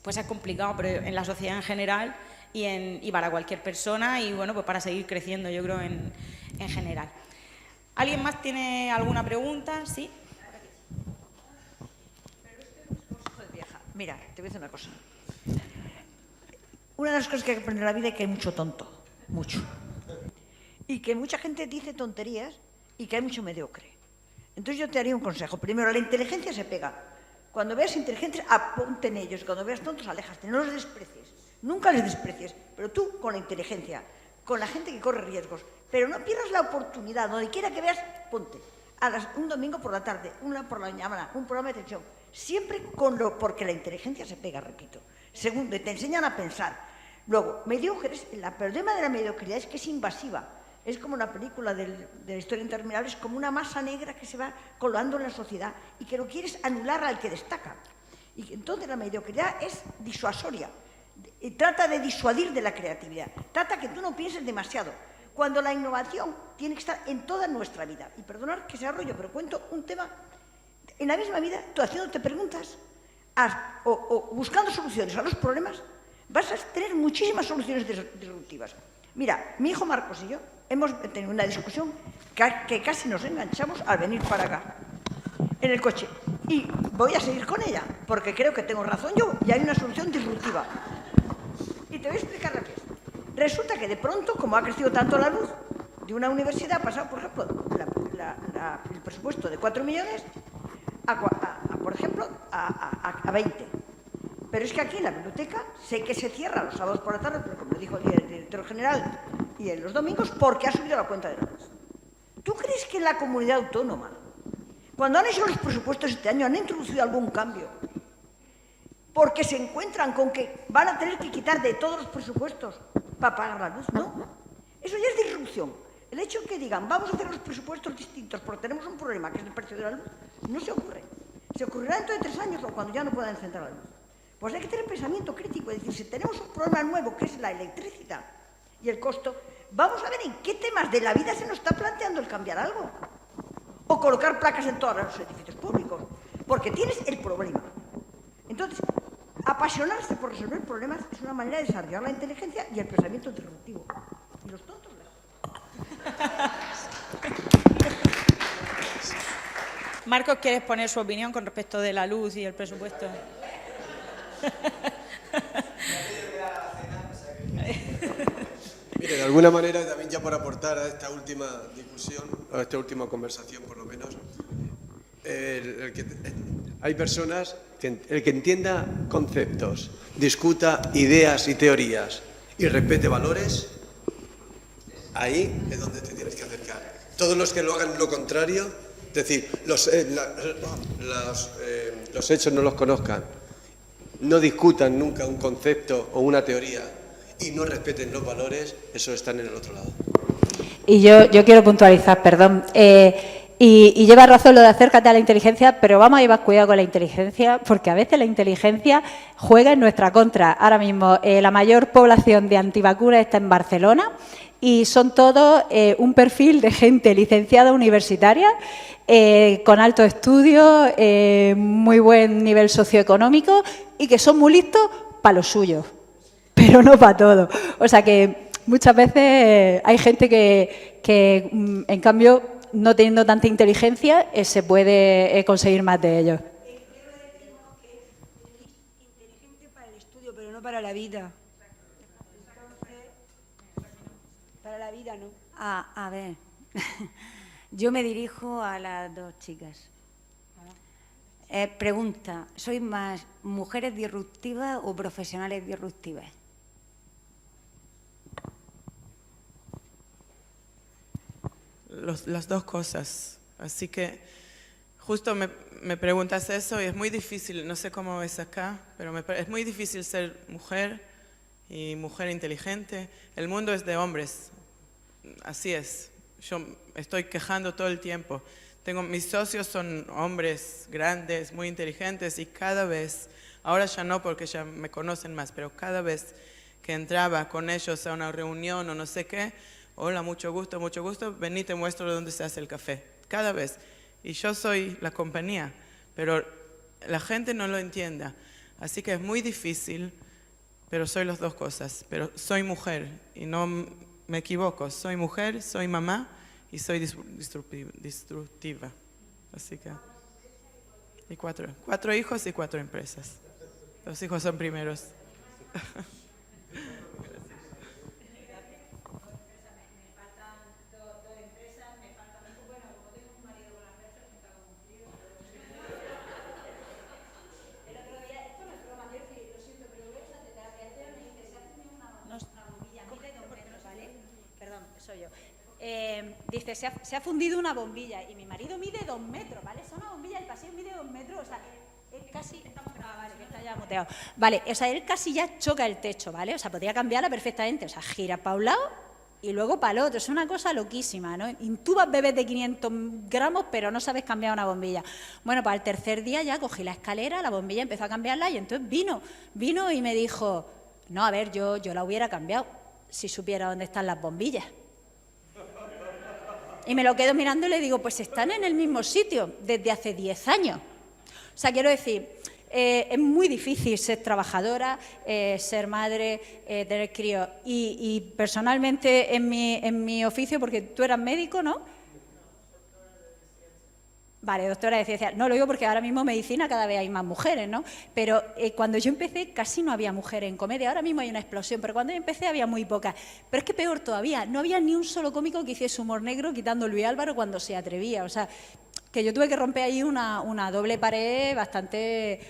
A: pues es complicado, pero en la sociedad en general y para cualquier persona y bueno, pues para seguir creciendo, yo creo, en general. ¿Alguien más tiene alguna pregunta? ¿Sí?
H: Mira, te voy a decir una cosa. Una de las cosas que hay que aprender en la vida es que hay mucho tonto, mucho. Y que mucha gente dice tonterías y que hay mucho mediocre. Entonces yo te haría un consejo. Primero, la inteligencia se pega. Cuando veas inteligentes, aponte en ellos. Cuando veas tontos, aléjate. No los desprecies. Nunca les desprecies. Pero tú, con la inteligencia, con la gente que corre riesgos. Pero no pierdas la oportunidad. Donde quiera que veas, ponte. Un domingo por la tarde, una por la mañana, un programa de televisión. Siempre porque la inteligencia se pega, repito. Segundo, te enseñan a pensar. Luego, mediocres, el problema de la mediocridad es que es invasiva. Es como una película de la historia interminable, es como una masa negra que se va colando en la sociedad y que lo quieres anular al que destaca. Y entonces la mediocridad es disuasoria. Y trata de disuadir de la creatividad. Trata que tú no pienses demasiado. Cuando la innovación tiene que estar en toda nuestra vida. Y perdonad que sea rollo, pero cuento un tema. En la misma vida, tú haciéndote preguntas o buscando soluciones a los problemas, vas a tener muchísimas soluciones disruptivas. Mira, mi hijo Marcos y yo hemos tenido una discusión que casi nos enganchamos al venir para acá, en el coche. Y voy a seguir con ella, porque creo que tengo razón yo y hay una solución disruptiva. Y te voy a explicar la que es. Resulta que de pronto, como ha crecido tanto la luz de una universidad, ha pasado, por ejemplo, el presupuesto de 4 millones por ejemplo, a 20. Pero es que aquí en la biblioteca sé que se cierra los sábados por la tarde, pero como dijo el director general, y en los domingos, porque ha subido la cuenta de la luz. ¿Tú crees que en la comunidad autónoma, cuando han hecho los presupuestos este año, han introducido algún cambio? Porque se encuentran con que van a tener que quitar de todos los presupuestos para pagar la luz. No, eso ya es disrupción. El hecho de que digan, vamos a hacer los presupuestos distintos porque tenemos un problema, que es el precio de la luz, no se ocurre. Se ocurrirá dentro de 3 años o cuando ya no puedan encender la luz. Pues hay que tener pensamiento crítico, es decir, si tenemos un problema nuevo, que es la electricidad y el costo, vamos a ver en qué temas de la vida se nos está planteando el cambiar algo. O colocar placas en todos los edificios públicos, porque tienes el problema. Entonces, apasionarse por resolver problemas es una manera de desarrollar la inteligencia y el pensamiento disruptivo. Y los tontos
A: Marcos, ¿quieres poner su opinión con respecto de la luz y el presupuesto?
B: Mire, de alguna manera, también ya por aportar a esta última discusión, a esta última conversación por lo menos, hay personas que el que entienda conceptos, discuta ideas y teorías y respete valores, ahí es donde te tienes que acercar. Todos los que lo hagan lo contrario, es decir, los hechos no los conozcan, no discutan nunca un concepto o una teoría y no respeten los valores, esos están en el otro lado.
C: Y yo quiero puntualizar, perdón, y lleva razón lo de acércate a la inteligencia, pero vamos a llevar cuidado con la inteligencia, porque a veces la inteligencia juega en nuestra contra. Ahora mismo la mayor población de antivacunas está en Barcelona y son todos un perfil de gente licenciada universitaria, con altos estudios, muy buen nivel socioeconómico y que son muy listos para lo suyo, pero no para todo. O sea que muchas veces hay gente que en cambio, no teniendo tanta inteligencia, se puede conseguir más de ellos.
J: Inteligente para el estudio, pero no para la vida. Para la vida, ¿no?
L: A ver, yo me dirijo a las dos chicas. Pregunta, ¿sois más mujeres disruptivas o profesionales disruptivas?
E: Las dos cosas. Así que justo me preguntas eso y es muy difícil, no sé cómo es acá, pero es muy difícil ser mujer y mujer inteligente. El mundo es de hombres, así es. Yo estoy quejando todo el tiempo. Mis socios son hombres grandes, muy inteligentes y cada vez, ahora ya no porque ya me conocen más, pero cada vez que entraba con ellos a una reunión o no sé qué, hola, mucho gusto, vení, te muestro dónde se hace el café. Cada vez. Y yo soy la compañía, pero la gente no lo entiende. Así que es muy difícil, pero soy las dos cosas. Pero soy mujer y no me equivoco. Soy mujer, soy mamá y soy destructiva. Así que... Y cuatro hijos y 4 empresas. Los hijos son primeros.
C: Dice, se ha fundido una bombilla y mi marido mide 2 metros, ¿vale? Es una bombilla, el pasillo mide 2 metros, o sea, él casi... vale, que está ya muteado. Vale, o sea, él casi ya choca el techo, ¿vale? O sea, podría cambiarla perfectamente, o sea, gira para un lado y luego para el otro. Es una cosa loquísima, ¿no? Intubas bebés de 500 gramos, pero no sabes cambiar una bombilla. Bueno, pues al tercer día ya cogí la escalera, la bombilla, empezó a cambiarla y entonces vino y me dijo, no, a ver, yo la hubiera cambiado si supiera dónde están las bombillas. Y me lo quedo mirando y le digo, pues están en el mismo sitio desde hace 10 años. O sea, quiero decir, es muy difícil ser trabajadora, ser madre, tener críos. Y personalmente en mi oficio, porque tú eras médico, ¿no? Vale, doctora de ciencias. No, lo digo porque ahora mismo en medicina cada vez hay más mujeres, ¿no? Pero cuando yo empecé casi no había mujeres en comedia. Ahora mismo hay una explosión, pero cuando yo empecé había muy pocas. Pero es que peor todavía, no había ni un solo cómico que hiciese humor negro, quitando Luis Álvaro cuando se atrevía. O sea, que yo tuve que romper ahí una doble pared bastante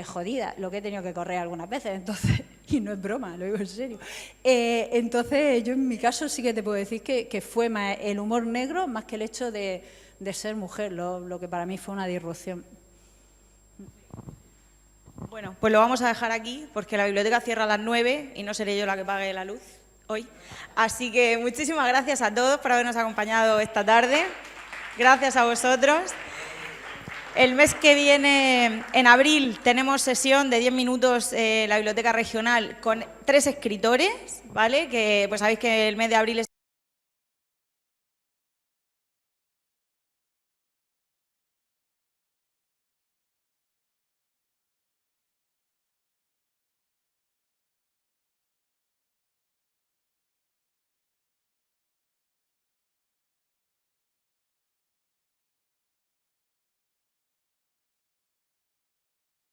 C: jodida, lo que he tenido que correr algunas veces, entonces, y no es broma, lo digo en serio. Entonces, yo en mi caso sí que te puedo decir que fue más el humor negro más que el hecho de ser mujer, lo que para mí fue una disrupción.
A: Bueno, pues lo vamos a dejar aquí porque la biblioteca cierra a las 9 y no seré yo la que pague la luz hoy. Así que muchísimas gracias a todos por habernos acompañado esta tarde. Gracias a vosotros. El mes que viene, en abril, tenemos sesión de 10 minutos en la biblioteca regional con 3 escritores, ¿vale? Que pues sabéis que el mes de abril es